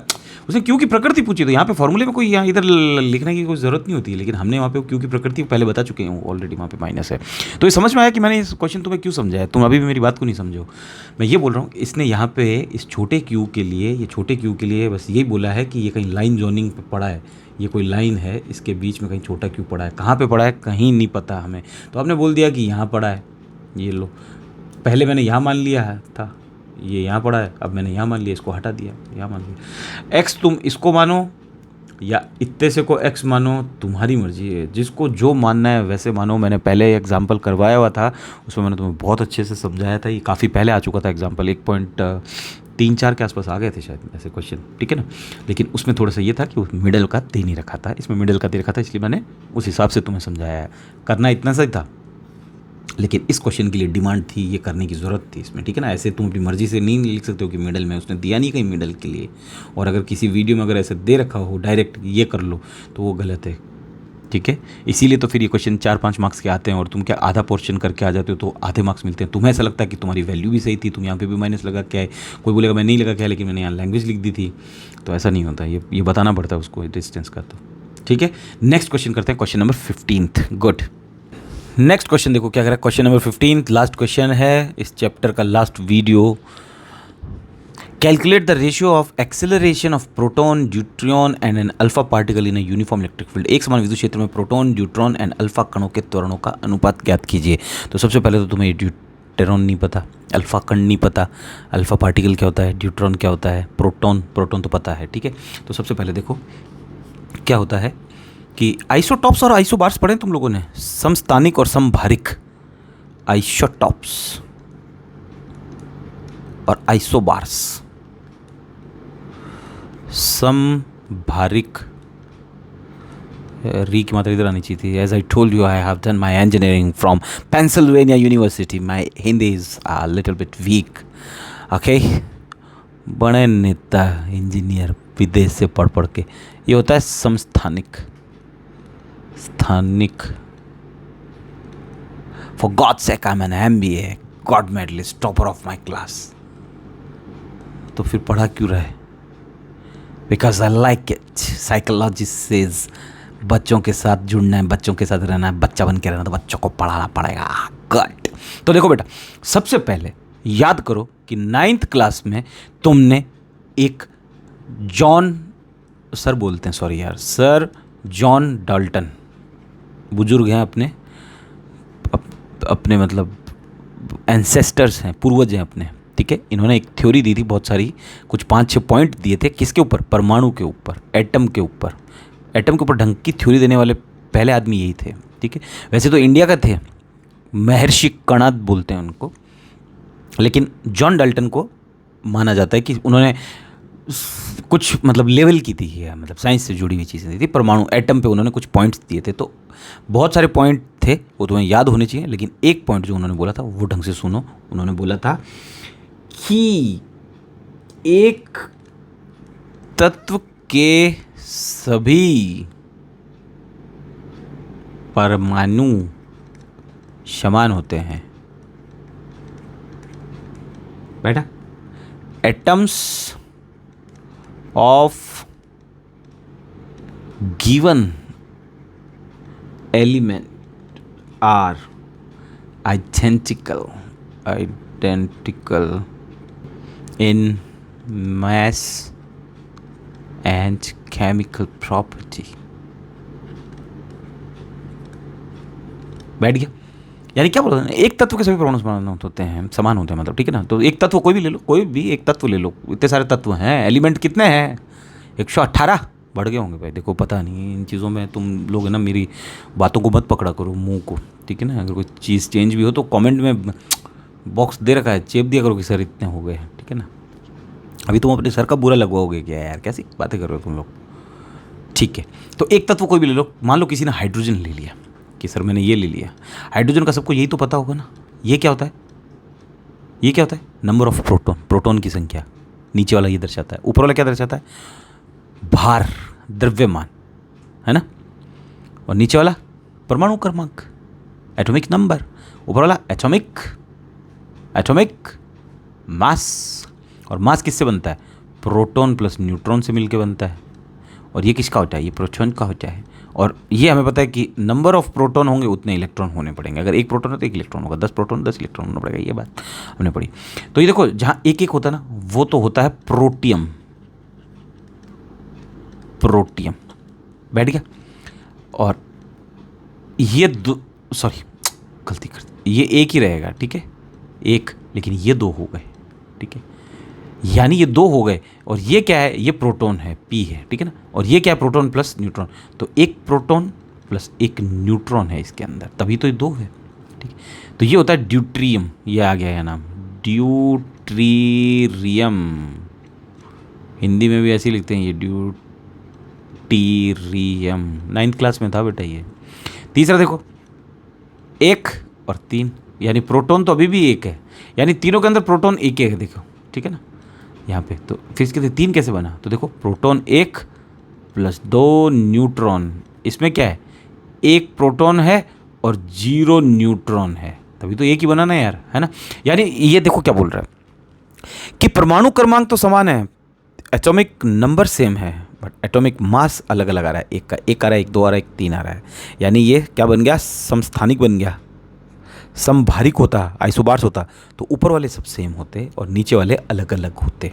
उसने क्यों की प्रकृति पूछी, तो यहाँ पे फॉर्मूले में कोई यहाँ इधर लिखने की कोई ज़रूरत नहीं होती है, लेकिन हमने वहाँ पे क्यों की प्रकृति पहले बता चुके हैं ऑलरेडी, वहाँ पे माइनस है। तो ये समझ में आया कि मैंने इस क्वेश्चन तुम्हें क्यों समझाया, तुम अभी भी मेरी बात को नहीं समझो। मैं ये बोल रहा हूँ, इसने यहाँ पे इस छोटे क्यू के लिए, ये छोटे क्यू के लिए बस यही बोला है कि ये कहीं लाइन जोनिंग पे पड़ा है, ये कोई लाइन है, इसके बीच में कहीं छोटा क्यू पड़ा है, कहाँ पे पड़ा है कहीं नहीं पता हमें, तो आपने बोल दिया कि यहाँ पड़ा है। ये लो, पहले मैंने यहाँ मान लिया है था, ये यहाँ पड़ा है, अब मैंने यहाँ मान लिया, इसको हटा दिया, यहाँ मान लिया। x तुम इसको मानो या इतने से को x मानो, तुम्हारी मर्जी है, जिसको जो मानना है वैसे मानो। मैंने पहले एग्जाम्पल करवाया हुआ था, उसमें मैंने तुम्हें बहुत अच्छे से समझाया था, ये काफ़ी पहले आ चुका था एग्जाम्पल, 1.34 के आसपास आ गए थे शायद ऐसे क्वेश्चन, ठीक है ना। लेकिन उसमें थोड़ा सा ये था कि मिडल का दे नहीं रखा था, इसमें मिडल का दे रखा था, इसलिए मैंने उस हिसाब से तुम्हें समझाया है। करना इतना सा ही था, लेकिन इस क्वेश्चन के लिए डिमांड थी, ये करने की ज़रूरत थी इसमें, ठीक है ना। ऐसे तुम अपनी मर्जी से नहीं लिख सकते हो कि मिडल में, उसने दिया नहीं कहीं मिडल के लिए। और अगर किसी वीडियो में अगर ऐसे दे रखा हो डायरेक्ट ये कर लो, तो वो गलत है, ठीक है। इसीलिए तो फिर ये क्वेश्चन 4-5 मार्क्स के आते हैं, और तुम क्या आधा पोर्शन करके आ जाते हो तो आधे मार्क्स मिलते हैं। तुम्हें ऐसा लगता है कि तुम्हारी वैल्यू भी सही थी, तुम यहाँ पे भी माइनस लगा के आए, कोई बोलेगा मैं नहीं लगा के आया लेकिन मैंने यहाँ लैंग्वेज लिख दी थी, तो ऐसा नहीं होता, ये बताना पड़ता है उसको डिस्टेंस का, तो ठीक है। नेक्स्ट क्वेश्चन करते हैं, question number 15। Good, next question देखो क्या कह रहा है, क्वेश्चन नंबर 15 लास्ट क्वेश्चन है इस चैप्टर का, last video. Calculate the ratio of acceleration of proton, neutron and an alpha particle in a uniform electric field. एक समान विद्युत क्षेत्र में प्रोटॉन, न्यूट्रॉन एंड अल्फा कणों के त्वरणों का अनुपात ज्ञात कीजिए। तो सबसे पहले तो तुम्हें न्यूट्रॉन नहीं पता, अल्फा कण नहीं पता, अल्फा पार्टिकल क्या होता है, न्यूट्रॉन क्या होता है, प्रोटॉन तो पता है, ठीक है। तो सबसे पहले देखो क्या होता है कि आइसोटॉप्स और आइसोबार्स पढ़े तुम लोगों ने, समस्थानिक और समभारिक। आइसोटॉप्स और आइसोबार्स, समभारिक, री की मात्रा इधर आनी चाहिए थी। As I told you I have done my engineering from Pennsylvania university, my Hindi is a little bit weak, okay. बड़े नेता इंजीनियर विदेश से पढ़ पढ़ के। ये होता है समस्थानिक, स्थानिक। For god sake I am an MBA god medalist, topper of my class. तो फिर पढ़ा क्यों रहे? Because I like it. Psychologist says बच्चों के साथ जुड़ना है, बच्चों के साथ रहना है, बच्चा बन के रहना, तो बच्चों को पढ़ाना पड़ेगा। गुड। तो देखो बेटा, सबसे पहले याद करो कि 9th क्लास में तुमने एक जॉन, सर बोलते हैं, सॉरी यार, सर जॉन डाल्टन, बुजुर्ग हैं अपने मतलब एंसेस्टर्स हैं, पूर्वज हैं अपने, ठीक है। इन्होंने एक थ्योरी दी थी, बहुत सारी, कुछ 5-6 पॉइंट दिए थे। किसके ऊपर? परमाणु के ऊपर, एटम के ऊपर। एटम के ऊपर ढंग की थ्योरी देने वाले पहले आदमी यही थे, ठीक है। वैसे तो इंडिया का थे, महर्षि कणाद बोलते हैं उनको, लेकिन जॉन डाल्टन को माना जाता है कि उन्होंने कुछ मतलब लेवल की थी, है मतलब साइंस से जुड़ी हुई चीज़ें दी थी। परमाणु, एटम पे उन्होंने कुछ पॉइंट्स दिए थे। तो बहुत सारे पॉइंट थे, वो तुम्हें याद होने चाहिए, लेकिन एक पॉइंट जो उन्होंने बोला था वो ढंग से सुनो। उन्होंने बोला था कि एक तत्व के सभी परमाणु समान होते हैं। बेटा, atoms of given element are identical in mass and chemical property। बैठ गया? यानी क्या बोल रहे हैं? एक तत्व के सभी परमाणु समान होते हैं, समान होते हैं मतलब, ठीक है ना। तो एक तत्व कोई भी ले लो, कोई भी एक तत्व ले लो, इतने सारे तत्व हैं, एलिमेंट कितने हैं? 118 बढ़ गए होंगे भाई। देखो पता नहीं इन चीज़ों में, तुम लोग है ना मेरी बातों को मत पकड़ा करो, मुंह को, ठीक है ना। अगर कोई चीज़ चेंज भी हो तो कमेंट में बॉक्स दे रखा है, चेप दिया करो कि सर इतने हो गए हैं, ठीक है ना। अभी तुम अपने सर का बुरा लगवाओगे क्या यार, कैसी बातें कर रहे हो तुम लोग, ठीक है। तो एक तत्व कोई भी ले लो, मान लो किसी ने हाइड्रोजन ले लिया कि सर मैंने ये ले लिया। हाइड्रोजन का सबको यही तो पता होगा ना, ये क्या होता है? ये क्या होता है? नंबर ऑफ प्रोटॉन, प्रोटॉन की संख्या। नीचे वाला ये दर्शाता है, ऊपर वाला क्या दर्शाता है? भार, द्रव्यमान, है ना। और नीचे वाला परमाणु क्रमांक, एटॉमिक नंबर। ऊपर वाला एटॉमिक मास। और मास किससे बनता है? प्रोटॉन प्लस न्यूट्रॉन से मिलकर बनता है। और ये किसका होता है? ये प्रोटॉन का होता है। और ये हमें पता है कि नंबर ऑफ प्रोटॉन होंगे उतने इलेक्ट्रॉन होने पड़ेंगे। अगर एक प्रोटॉन है तो एक इलेक्ट्रॉन होगा, 10 प्रोटॉन 10 इलेक्ट्रॉन होना पड़ेगा, ये बात हमने पढ़ी। तो ये देखो, जहाँ एक एक होता है ना, वो तो होता है प्रोटियम। प्रोटियम बैठ गया। और ये सॉरी गलती कर, ये एक ही रहेगा, ठीक है, एक, लेकिन ये 2 हो गए, ठीक है। यानी ये 2 हो गए। और ये क्या है? ये प्रोटॉन है, P है, ठीक है ना। और ये क्या है? Proton plus neutron. तो एक प्रोटॉन प्लस एक न्यूट्रॉन है इसके अंदर, तभी तो ये 2 है, ठीक है। तो ये होता है ड्यूट्रियम, ये आ गया है नाम, ड्यूट्रियम। हिंदी में भी ऐसे ही लिखते हैं ये, ड्यूटीरियम। 9th क्लास में था बेटा ये। तीसरा देखो, 1 और 3, यानी प्रोटॉन तो अभी भी 1 है, यानी तीनों के अंदर प्रोटॉन 1 है, देखो, ठीक है ना यहाँ पे। तो फिर इसके 3 कैसे बना? तो देखो, प्रोटॉन 1 प्लस 2 न्यूट्रॉन। इसमें क्या है? 1 प्रोटॉन है और 0 न्यूट्रॉन है, तभी तो 1 ही बना ना यार, है ना। यानी ये देखो क्या बोल रहा है कि परमाणु क्रमांक तो समान है, एटॉमिक नंबर सेम है, बट एटॉमिक मास अलग अलग आ रहा है। एक का 1 आ रहा है, 1 2 आ रहा है, 1 3 आ रहा है। यानी ये क्या बन गया? समस्थानिक बन गया। समभारिक होता, आइसोबार्स होता, तो ऊपर वाले सब सेम होते और नीचे वाले अलग अलग होते।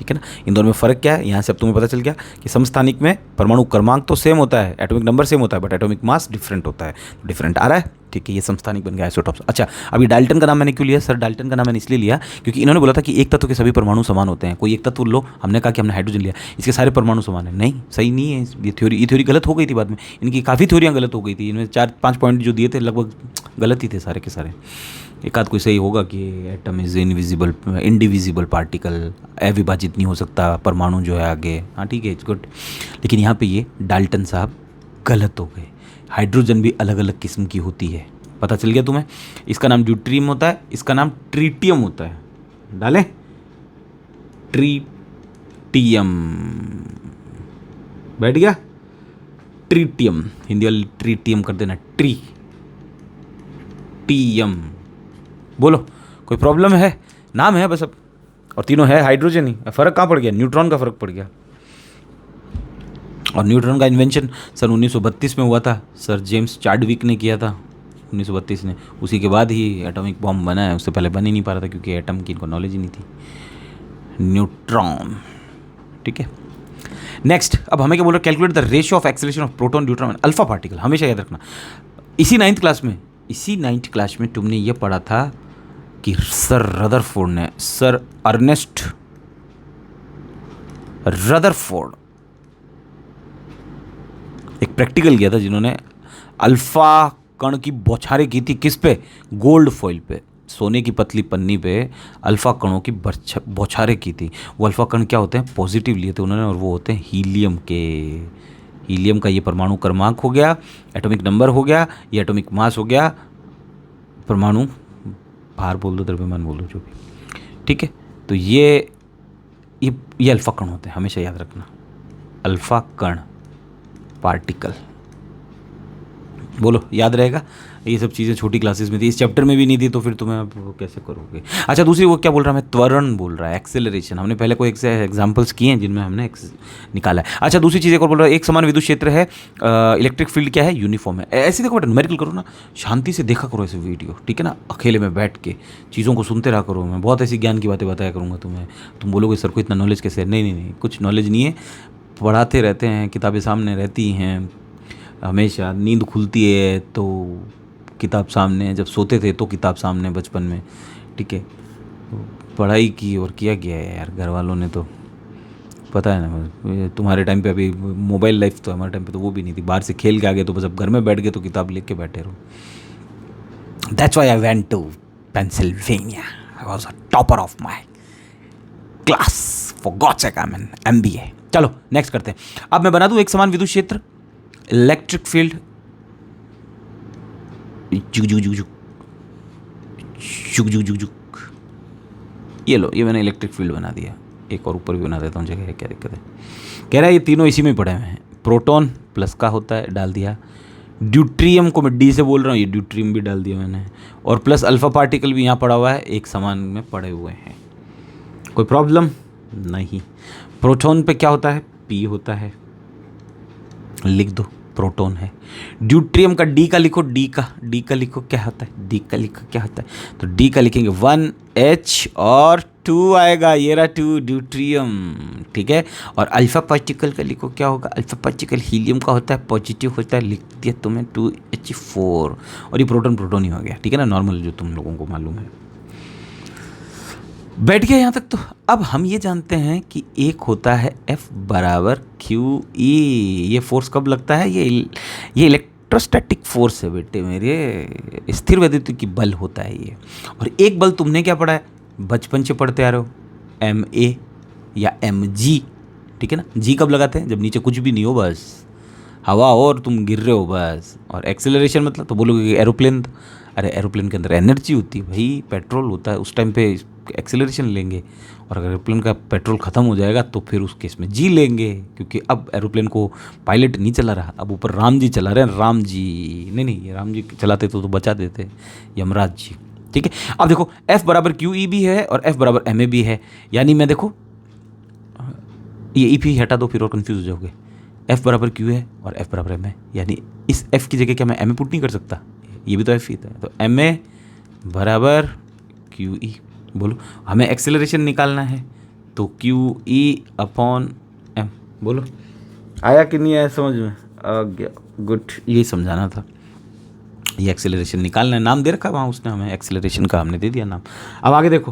ठीक है ना। इन दोनों में फ़र्क क्या है, यहाँ से अब तुम्हें पता चल गया कि समस्थानिक में परमाणु क्रमांक तो सेम होता है, एटॉमिक नंबर सेम होता है, बट एटॉमिक मास डिफरेंट होता है। तो डिफरेंट आ रहा है, ठीक है, ये समस्थानिक बन गया आइसोटॉप्स। अच्छा, अभी डाल्टन का नाम मैंने क्यों लिया सर? डाल्टन का नाम मैंने इसलिए लिया क्योंकि इन्होंने बोला था कि एक तत्व के सभी परमाणु समान होते हैं। कोई एक तत्व लो, हमने कहा कि हमने हाइड्रोजन लिया, इसके सारे परमाणु समान है। नहीं, सही नहीं है ये थ्योरी गलत हो गई थी बाद में। इनकी काफ़ी थ्योरियाँ गलत हो गई थी, इनमें 4-5 पॉइंट जो दिए थे लगभग गलत ही थे सारे के सारे। एक आध कोई सही होगा कि एटम इज़ इंडिविजिबल पार्टिकल, अविभाजित नहीं हो सकता परमाणु जो है आगे, हाँ ठीक है, इट्स गुड। लेकिन यहाँ पे ये डाल्टन साहब गलत हो गए। हाइड्रोजन भी अलग अलग किस्म की होती है, पता चल गया तुम्हें। इसका नाम ड्यूट्रियम होता है, इसका नाम ट्रीटियम होता है। डालें ट्रीटियम, बैठ गया ट्रीटियम, हिंदी वाले ट्रीटियम कर देना, टीयम। बोलो कोई प्रॉब्लम है? नाम है बस अब, और तीनों है हाइड्रोजन ही। फर्क कहाँ पड़ गया? न्यूट्रॉन का फर्क पड़ गया। और न्यूट्रॉन का इन्वेंशन सन 1932 में हुआ था, सर जेम्स चाडविक ने किया था 1932 ने। उसी के बाद ही एटॉमिक बॉम्ब बना है, उससे पहले बन ही नहीं पा रहा था क्योंकि एटम की इनको नॉलेज ही नहीं थी। न्यूट्रॉन, ठीक है। नेक्स्ट, अब हमें क्या बोल रहा है? Calculate the ratio of acceleration of proton, neutron and alpha particle. हमेशा याद रखना, इसी 9th क्लास में तुमने ये पढ़ा था कि सर अर्नेस्ट रदरफोर्ड एक प्रैक्टिकल किया था, जिन्होंने अल्फा कण की बौछारें की थी। किस पे? गोल्ड फॉइल पे, सोने की पतली पन्नी पे अल्फा कणों की बौछारें की थी। वो अल्फा कण क्या होते हैं? पॉजिटिव लिए थे उन्होंने, और वो होते हैं हीलियम के। हीलियम का ये परमाणु क्रमांक हो गया, एटॉमिक नंबर हो गया, ये एटॉमिक मास हो गया, परमाणु भार बोल दो, द्रव्यमान बोल दो, जो भी, ठीक है। तो ये अल्फा कण होते हैं, हमेशा याद रखना, अल्फा कण पार्टिकल। बोलो, याद रहेगा? ये सब चीज़ें छोटी क्लासेस में थी, इस चैप्टर में भी नहीं थी, तो फिर तुम्हें आप वो कैसे करोगे? अच्छा, दूसरी वो क्या बोल रहा है? मैं त्वरण बोल रहा है, एक्सेलरेशन। हमने पहले कोई एग्जाम्पल्स किए हैं जिनमें हमने निकाला है। अच्छा, दूसरी चीज़ एक और बोल रहा है, एक समान विद्युत क्षेत्र है, इलेक्ट्रिक फील्ड क्या है? यूनिफॉर्म है। ऐसे देखो बेटा, न्यूमेरिकल करो ना, शांति से देखा करो ऐसे वीडियो, ठीक है ना, अकेले में बैठ के चीज़ों को सुनते रहा करो। मैं बहुत ऐसी ज्ञान की बातें बताया करूँगा तुम्हें, तुम बोलोगे सर को इतना नॉलेज कैसे है? नहीं, कुछ नॉलेज नहीं है, पढ़ाते रहते हैं, किताबें सामने रहती हैं, हमेशा नींद खुलती है तो किताब सामने, जब सोते थे तो किताब सामने बचपन में, ठीक है। तो पढ़ाई की और किया गया है यार, घर वालों ने तो, पता है ना, तुम्हारे टाइम पे अभी मोबाइल लाइफ, तो हमारे टाइम पे तो वो भी नहीं थी, बाहर से खेल के आ गए तो बस अब घर में बैठ गए तो किताब लेके बैठे रहो। That's why I went to Pennsylvania, I was a topper of my class, for god's sake, I am an MBA। चलो नेक्स्ट करते हैं। अब मैं बना दूं एक समान विद्युत क्षेत्र, इलेक्ट्रिक फील्ड, जुग जुग जुग जुग जुग जुग जुग जुग, ये लो, ये मैंने इलेक्ट्रिक फील्ड बना दिया। एक और ऊपर भी बना देता हूँ, जगह है, क्या दिक्कत है? कह रहा है ये तीनों इसी में पड़े हुए हैं, प्रोटॉन प्लस का होता है, डाल दिया। ड्यूट्रियम को मैं डी से बोल रहा हूँ, ये ड्यूट्रियम भी डाल दिया मैंने, और प्लस अल्फा पार्टिकल भी यहाँ पड़ा हुआ है, एक समान में पड़े हुए हैं। कोई प्रॉब्लम नहीं। प्रोटॉन पे क्या होता है? P होता है, लिख दो, प्रोटॉन है। ड्यूट्रियम का डी का लिखो, डी का लिखो, क्या होता है? डी का लिखो, क्या होता है? तो डी का लिखेंगे 1H और 2 आएगा, ये रहा 2, ड्यूट्रियम, ठीक है। और अल्फा पार्टिकल का लिखो, क्या होगा? अल्फा पार्टिकल हीलियम का होता है, पॉजिटिव होता है, लिख दिया तुम्हें 2H4, और ये प्रोटॉन ही हो गया, ठीक है ना, नॉर्मल जो तुम लोगों को मालूम है। बैठ गया यहाँ तक तो। अब हम ये जानते हैं कि एक होता है F बराबर QE। ये फोर्स कब लगता है? ये इलेक्ट्रोस्टैटिक फोर्स है बेटे मेरे, स्थिर वैद्युतिक की बल होता है ये। और एक बल तुमने क्या पढ़ा है? बचपन से पढ़ते आ रहे हो, MA या MG, ठीक है ना। G कब लगाते हैं? जब नीचे कुछ भी नहीं हो, बस हवा हो और तुम गिर रहे हो बस। और एक्सेलरेशन मतलब, तो बोलोगे कि एरोप्लेन, अरे एरोप्लेन के अंदर एनर्जी होती है भाई, पेट्रोल होता है, उस टाइम पे एक्सेलरेशन लेंगे। और अगर एरोप्लेन का पेट्रोल ख़त्म हो जाएगा तो फिर उस केस में जी लेंगे, क्योंकि अब एरोप्लेन को पायलट नहीं चला रहा, अब ऊपर राम जी चला रहे हैं। राम जी नहीं, ये राम जी चलाते तो बचा देते, यमराज जी, ठीक है। अब देखो F बराबर QE भी है और F बराबर MA भी है, यानी मैं देखो ये EP हटा दो, फिर और कन्फ्यूज हो जाओगे। F बराबर Q है और F बराबर MA, यानी इस F की जगह क्या मैं MA पुट नहीं कर सकता? ये भी तो F ही था, तो MA बराबर QE। बोलो, हमें एक्सेलरेशन निकालना है, तो क्यू ई अपॉन एम। बोलो आया कि नहीं आया समझ में? आ गया, गुड। यही समझाना था। ये एक्सेलरेशन निकालना है, नाम दे रखा है वहाँ उसने हमें, एक्सेलरेशन का हमने दे दिया नाम। अब आगे देखो,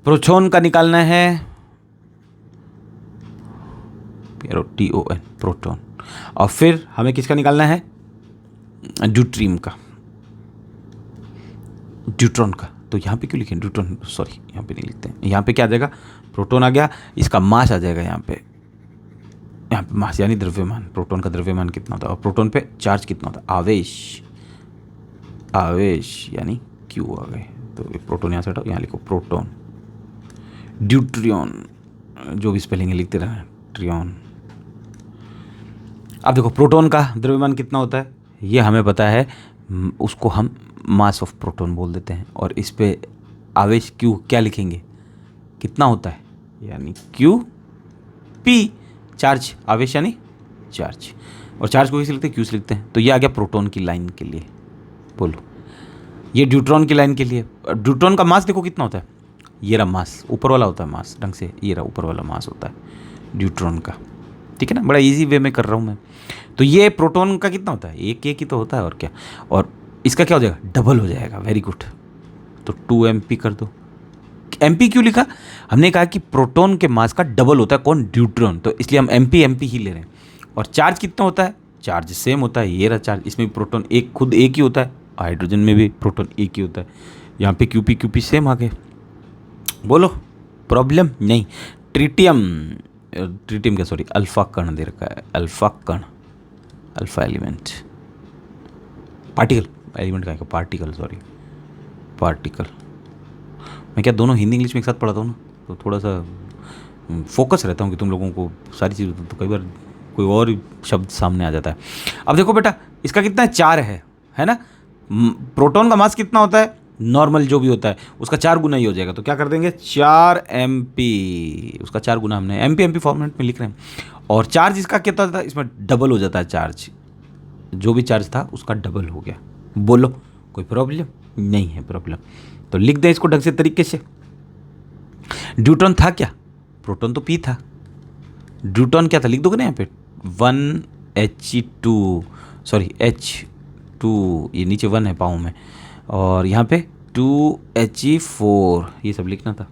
प्रोटॉन का निकालना है, PROTON, प्रोटॉन। और फिर हमें किसका निकालना है? ड्यूट्रियम का, ड्यूट्रॉन का। तो यहाँ पे क्यों लिखें ड्यूट्रॉन, सॉरी यहाँ पे नहीं लिखते हैं। यहाँ पे क्या आ जाएगा? प्रोटॉन आ गया, इसका मास आ जाएगा यहाँ पे मास यानी द्रव्यमान। प्रोटॉन का द्रव्यमान कितना होता है और प्रोटॉन पे चार्ज कितना होता है? आवेश, आवेश यानी क्यू आ गए। तो प्रोटॉन यहाँ से हटाओ, यहाँ लिखो प्रोटॉन। ड्यूट्रियन, जो भी स्पेलिंग है लिखते रहना, ट्रियन। अब देखो प्रोटॉन का द्रव्यमान कितना होता है ये हमें पता है, उसको हम मास ऑफ प्रोटॉन बोल देते हैं। और इस पे आवेश क्यू क्या लिखेंगे, कितना होता है, यानी क्यू पी, चार्ज, आवेश यानी चार्ज। और चार्ज को कैसे लिखते हैं? क्यू से लिखते हैं। तो ये आ गया प्रोटॉन की लाइन के लिए। बोलो, ये ड्यूट्रॉन की लाइन के लिए। ड्यूट्रॉन का मास देखो कितना होता है, ये रहा मास, ऊपर वाला होता है मास, ढंग से ये रहा ऊपर वाला मास होता है ड्यूट्रॉन का, ठीक है ना? बड़ा इजी वे में कर रहा हूँ मैं। तो ये प्रोटॉन का कितना होता है? एक ही तो होता है, और क्या। और इसका क्या हो जाएगा? डबल हो जाएगा। Very good. तो 2 mp कर दो। mp क्यों लिखा? हमने कहा कि प्रोटॉन के मास का डबल होता है कौन? ड्यूट्रॉन। तो इसलिए हम mp ही ले रहे हैं। और चार्ज कितना होता है? चार्ज सेम होता है, ये रहा चार्ज। इसमें भी प्रोटॉन एक, खुद एक ही होता है, हाइड्रोजन में भी प्रोटॉन एक ही होता है। यहाँ पे क्यूपी सेम आ गए। बोलो प्रॉब्लम नहीं। ट्रिटियम, ट्रिटियम क्या, सॉरी अल्फा कण दे रखा है, अल्फा कण, अल्फा एलिमेंट, पार्टिकल, एलिमेंट का पार्टिकल, सॉरी पार्टिकल। मैं क्या दोनों हिंदी इंग्लिश में एक साथ पढ़ाता हूँ ना, तो थोड़ा सा फोकस रहता हूँ कि तुम लोगों को सारी चीज़, तो कई बार कोई और शब्द सामने आ जाता है। अब देखो बेटा, इसका कितना है? 4 है ना? प्रोटॉन का मास कितना होता है? नॉर्मल जो भी होता है उसका 4 गुना ही हो जाएगा। तो क्या कर देंगे? 4 mp, उसका 4 गुना हमने mp फॉर्मेट में लिख रहे हैं। और चार्ज इसका कितना था? इसमें डबल हो जाता है चार्ज, जो भी चार्ज था उसका डबल हो गया। बोलो कोई प्रॉब्लम नहीं है? प्रॉब्लम तो लिख दें इसको ढंग से तरीके से। ड्यूट्रॉन था क्या? प्रोटॉन तो पी था। ड्यूट्रॉन क्या था? लिख दोगे ना यहाँ पे 1H2, सॉरी H2, ये नीचे 1 है पाँव में, और यहाँ पे 2He4, ये सब लिखना था।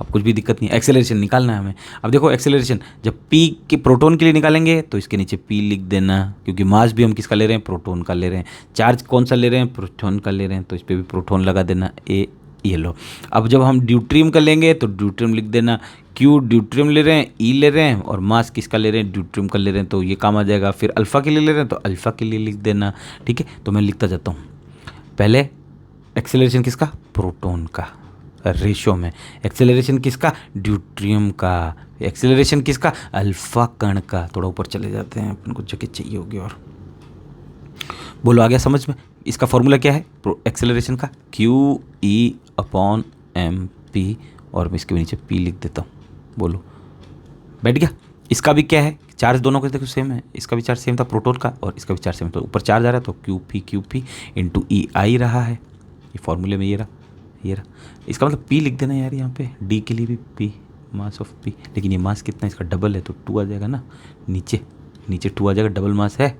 अब कुछ भी दिक्कत नहीं। एक्सेलरेशन निकालना है हमें। अब देखो एक्सेलरेशन जब P के प्रोटॉन के लिए निकालेंगे तो इसके नीचे P लिख देना, क्योंकि मास भी हम किसका ले रहे हैं? प्रोटॉन का ले रहे हैं। चार्ज कौन सा ले रहे हैं? प्रोटॉन का ले रहे हैं, तो इस पर भी प्रोटॉन लगा देना, ये लो। अब जब हम ड्यूट्रियम का लेंगे तो ड्यूट्रियम लिख देना, क्यू ड्यूट्रियम ले रहे हैं, ई ले रहे हैं, और मास किसका ले रहे हैं? ड्यूट्रियम का ले रहे हैं, तो ये काम आ जाएगा। फिर अल्फ़ा के लिए ले रहे हैं तो अल्फ़ा के लिए लिख देना, ठीक है? तो मैं लिखता जाता हूँ। पहले एक्सेलरेशन किसका? प्रोटॉन का, रेशियो में। एक्सेलरेशन किसका? ड्यूट्रियम का। एक्सेलरेशन किसका? अल्फ़ा कण का। थोड़ा ऊपर चले जाते हैं, अपन को जगह चाहिए होगी। और बोलो आ गया समझ में? इसका फॉर्मूला क्या है एक्सेलरेशन का? QE/mp, और मैं इसके नीचे P लिख देता हूँ। बोलो बैठ गया? इसका भी क्या है? चार्ज दोनों का देखो सेम है। इसका भी चार्ज सेम था प्रोटॉन का, और इसका भी चार्ज सेम। तो ऊपर चार्ज आ रहा है तो QP इंटू EI रहा है। ये फॉर्मूले में ये रहा। इसका मतलब P लिख देना यार, यहाँ पे D के लिए भी P, मास ऑफ P। लेकिन ये मास कितना है? इसका डबल है तो 2 आ जाएगा ना, नीचे 2 आ जाएगा, डबल मास है।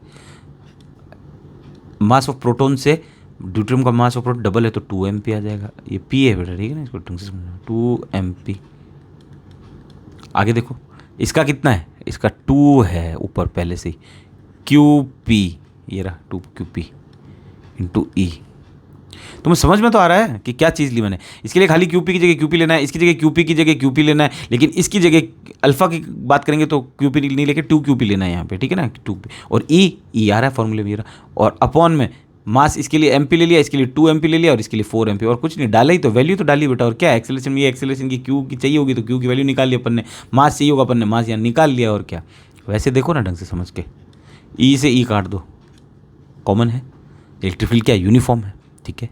मास ऑफ प्रोटॉन से ड्यूट्रियम का मास ऑफ प्रोटॉन डबल है तो 2 mp आ जाएगा। ये P है बेटा, ठीक है ना? इसको ढंग से समझना, 2 mp। आगे देखो इसका कितना है? इसका 2 है ऊपर पहले से ही, QP, ये रहा 2QP इंटू E। तुम्हें समझ में तो आ रहा है कि क्या चीज़ ली मैंने? इसके लिए खाली QP की जगह QP लेना है, इसकी जगह QP की जगह QP लेना है, लेकिन इसकी जगह अल्फा की बात करेंगे तो QP नहीं लेके 2QP लेना है यहाँ पे, ठीक है ना? 2P। और E आ रहा है फॉर्मूले में, ये रहा। और अपॉन में मास इसके लिए MP ले लिया, इसके लिए 2 MP ले लिया, और इसके लिए 4 MP, और कुछ नहीं डाला ही तो, वैल्यू तो डाली बेटा। और क्या एक्सेलरेशन में? ये एक्सेलरेशन की Q की चाहिए होगी तो Q की वैल्यू निकाल ली अपन ने, मास चाहिए होगा अपन ने, मास यहाँ निकाल लिया। और क्या, वैसे देखो ना ढंग से समझ के, E से E काट दो, कॉमन है। इलेक्ट्रिक फील्ड क्या? यूनिफॉर्म है, ठीक है?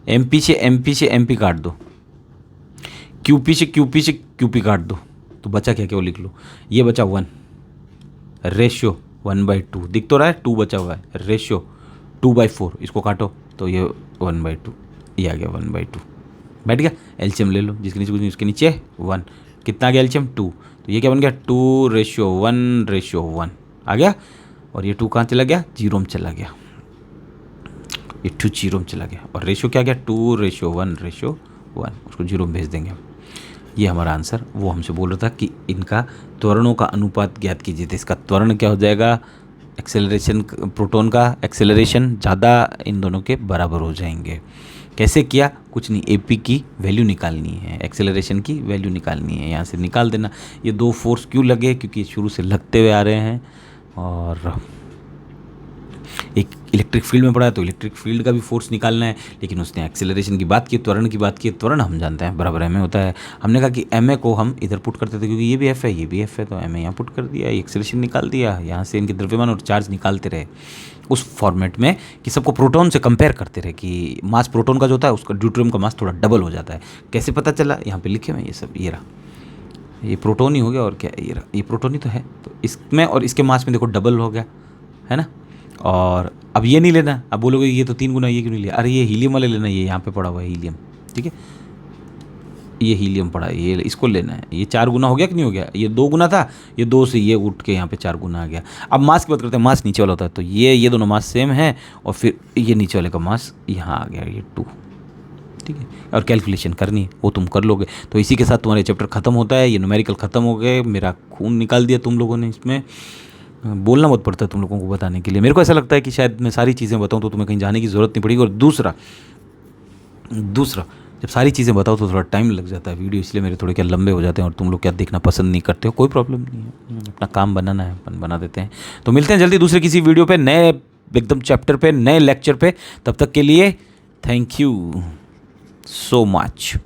MP से MP काट दो, QP से QP काट दो, तो बचा क्या? क्या वो लिख लो, ये बचा 1, रेशियो 1/2 दिख तो रहा है, 2 बचा हुआ है, रेशियो 2/4, इसको काटो तो ये 1/2, ये आ गया 1/2। बैठ गया? एलसीएम ले लो, जिसके नीचे कुछ नहीं उसके नीचे 1, कितना आ गया एलसीएम 2, तो ये क्या बन गया 2:1:1 आ गया। और ये 2 कहाँ चला गया, 0 में चला गया, ये 2 0 में चला गया। और रेशियो क्या गया 2:1:1, उसको 0 में भेज देंगे हम। ये हमारा आंसर। वो हमसे बोल रहा था कि इनका त्वरणों का अनुपात ज्ञात कीजिए, तो इसका त्वरण क्या हो जाएगा, एक्सेलरेशन, प्रोटॉन का एक्सेलरेशन ज़्यादा इन दोनों के बराबर हो जाएंगे। कैसे किया, कुछ नहीं, एपी की वैल्यू निकालनी है, एक्सेलरेशन की वैल्यू निकालनी है, यहाँ से निकाल देना। ये दो फोर्स क्यों लगे, क्योंकि ये शुरू से लगते हुए आ रहे हैं। और एक इलेक्ट्रिक फील्ड में पड़ा है तो इलेक्ट्रिक फील्ड का भी फोर्स निकालना है, लेकिन उसने एक्सेलरेशन की बात की, त्वरण की बात की। त्वरण हम जानते हैं बराबर एम ए होता है। हमने कहा कि एम ए को हम इधर पुट करते थे, क्योंकि ये भी एफ है ये भी एफ है, तो एम ए यहाँ पुट कर दिया, एक्सेलरेशन निकाल दिया, यहाँ से इनके द्रव्यमान और चार्ज निकालते रहे उस फॉर्मेट में कि सबको प्रोटॉन से कंपेयर करते रहे कि मास प्रोटॉन का जो होता है उसका ड्यूटेरियम का मास थोड़ा डबल हो जाता है। कैसे पता चला, यहाँ पे लिखे हुए ये सब, ये रहा, ये प्रोटॉन ही हो गया और क्या, ये रहा, ये प्रोटॉन ही तो है, तो इसमें और इसके मास में देखो डबल हो गया, है ना। और अब ये नहीं लेना, अब बोलोगे ये तो 3 गुना, ये क्यों नहीं लिया, अरे ये हीलियम वाले लेना, ये यहाँ पे पड़ा हुआ है हीलियम, ठीक है, ये हीलियम पड़ा है, ये इसको लेना है। ये 4 गुना हो गया कि नहीं हो गया, ये 2 गुना था, ये 2 से ये उठ के यहाँ पे 4 गुना आ गया। अब मास की बात करते हैं, मास नीचे वाला होता है, तो ये दोनों मास सेम है, और फिर ये नीचे वाले का मास यहाँ आ गया, ये 2, ठीक है। और कैलकुलेशन करनी है वो तुम कर लोगे। तो इसी के साथ तुम्हारे चैप्टर खत्म होता है, ये न्यूमेरिकल खत्म हो गए। मेरा खून निकाल दिया तुम लोगों ने, इसमें बोलना बहुत पड़ता है तुम लोगों को बताने के लिए। मेरे को ऐसा लगता है कि शायद मैं सारी चीज़ें बताऊं तो तुम्हें कहीं जाने की ज़रूरत नहीं पड़ेगी। और दूसरा जब सारी चीज़ें बताओ तो थोड़ा टाइम लग जाता है वीडियो, इसलिए मेरे थोड़े क्या लंबे हो जाते हैं, और तुम लोग क्या देखना पसंद नहीं करते हो, कोई प्रॉब्लम नहीं है, अपना काम बनाना है अपन बना देते हैं। तो मिलते हैं जल्दी दूसरे किसी वीडियो पे, नए एकदम चैप्टर पे, नए लेक्चर पे। तब तक के लिए थैंक यू so much.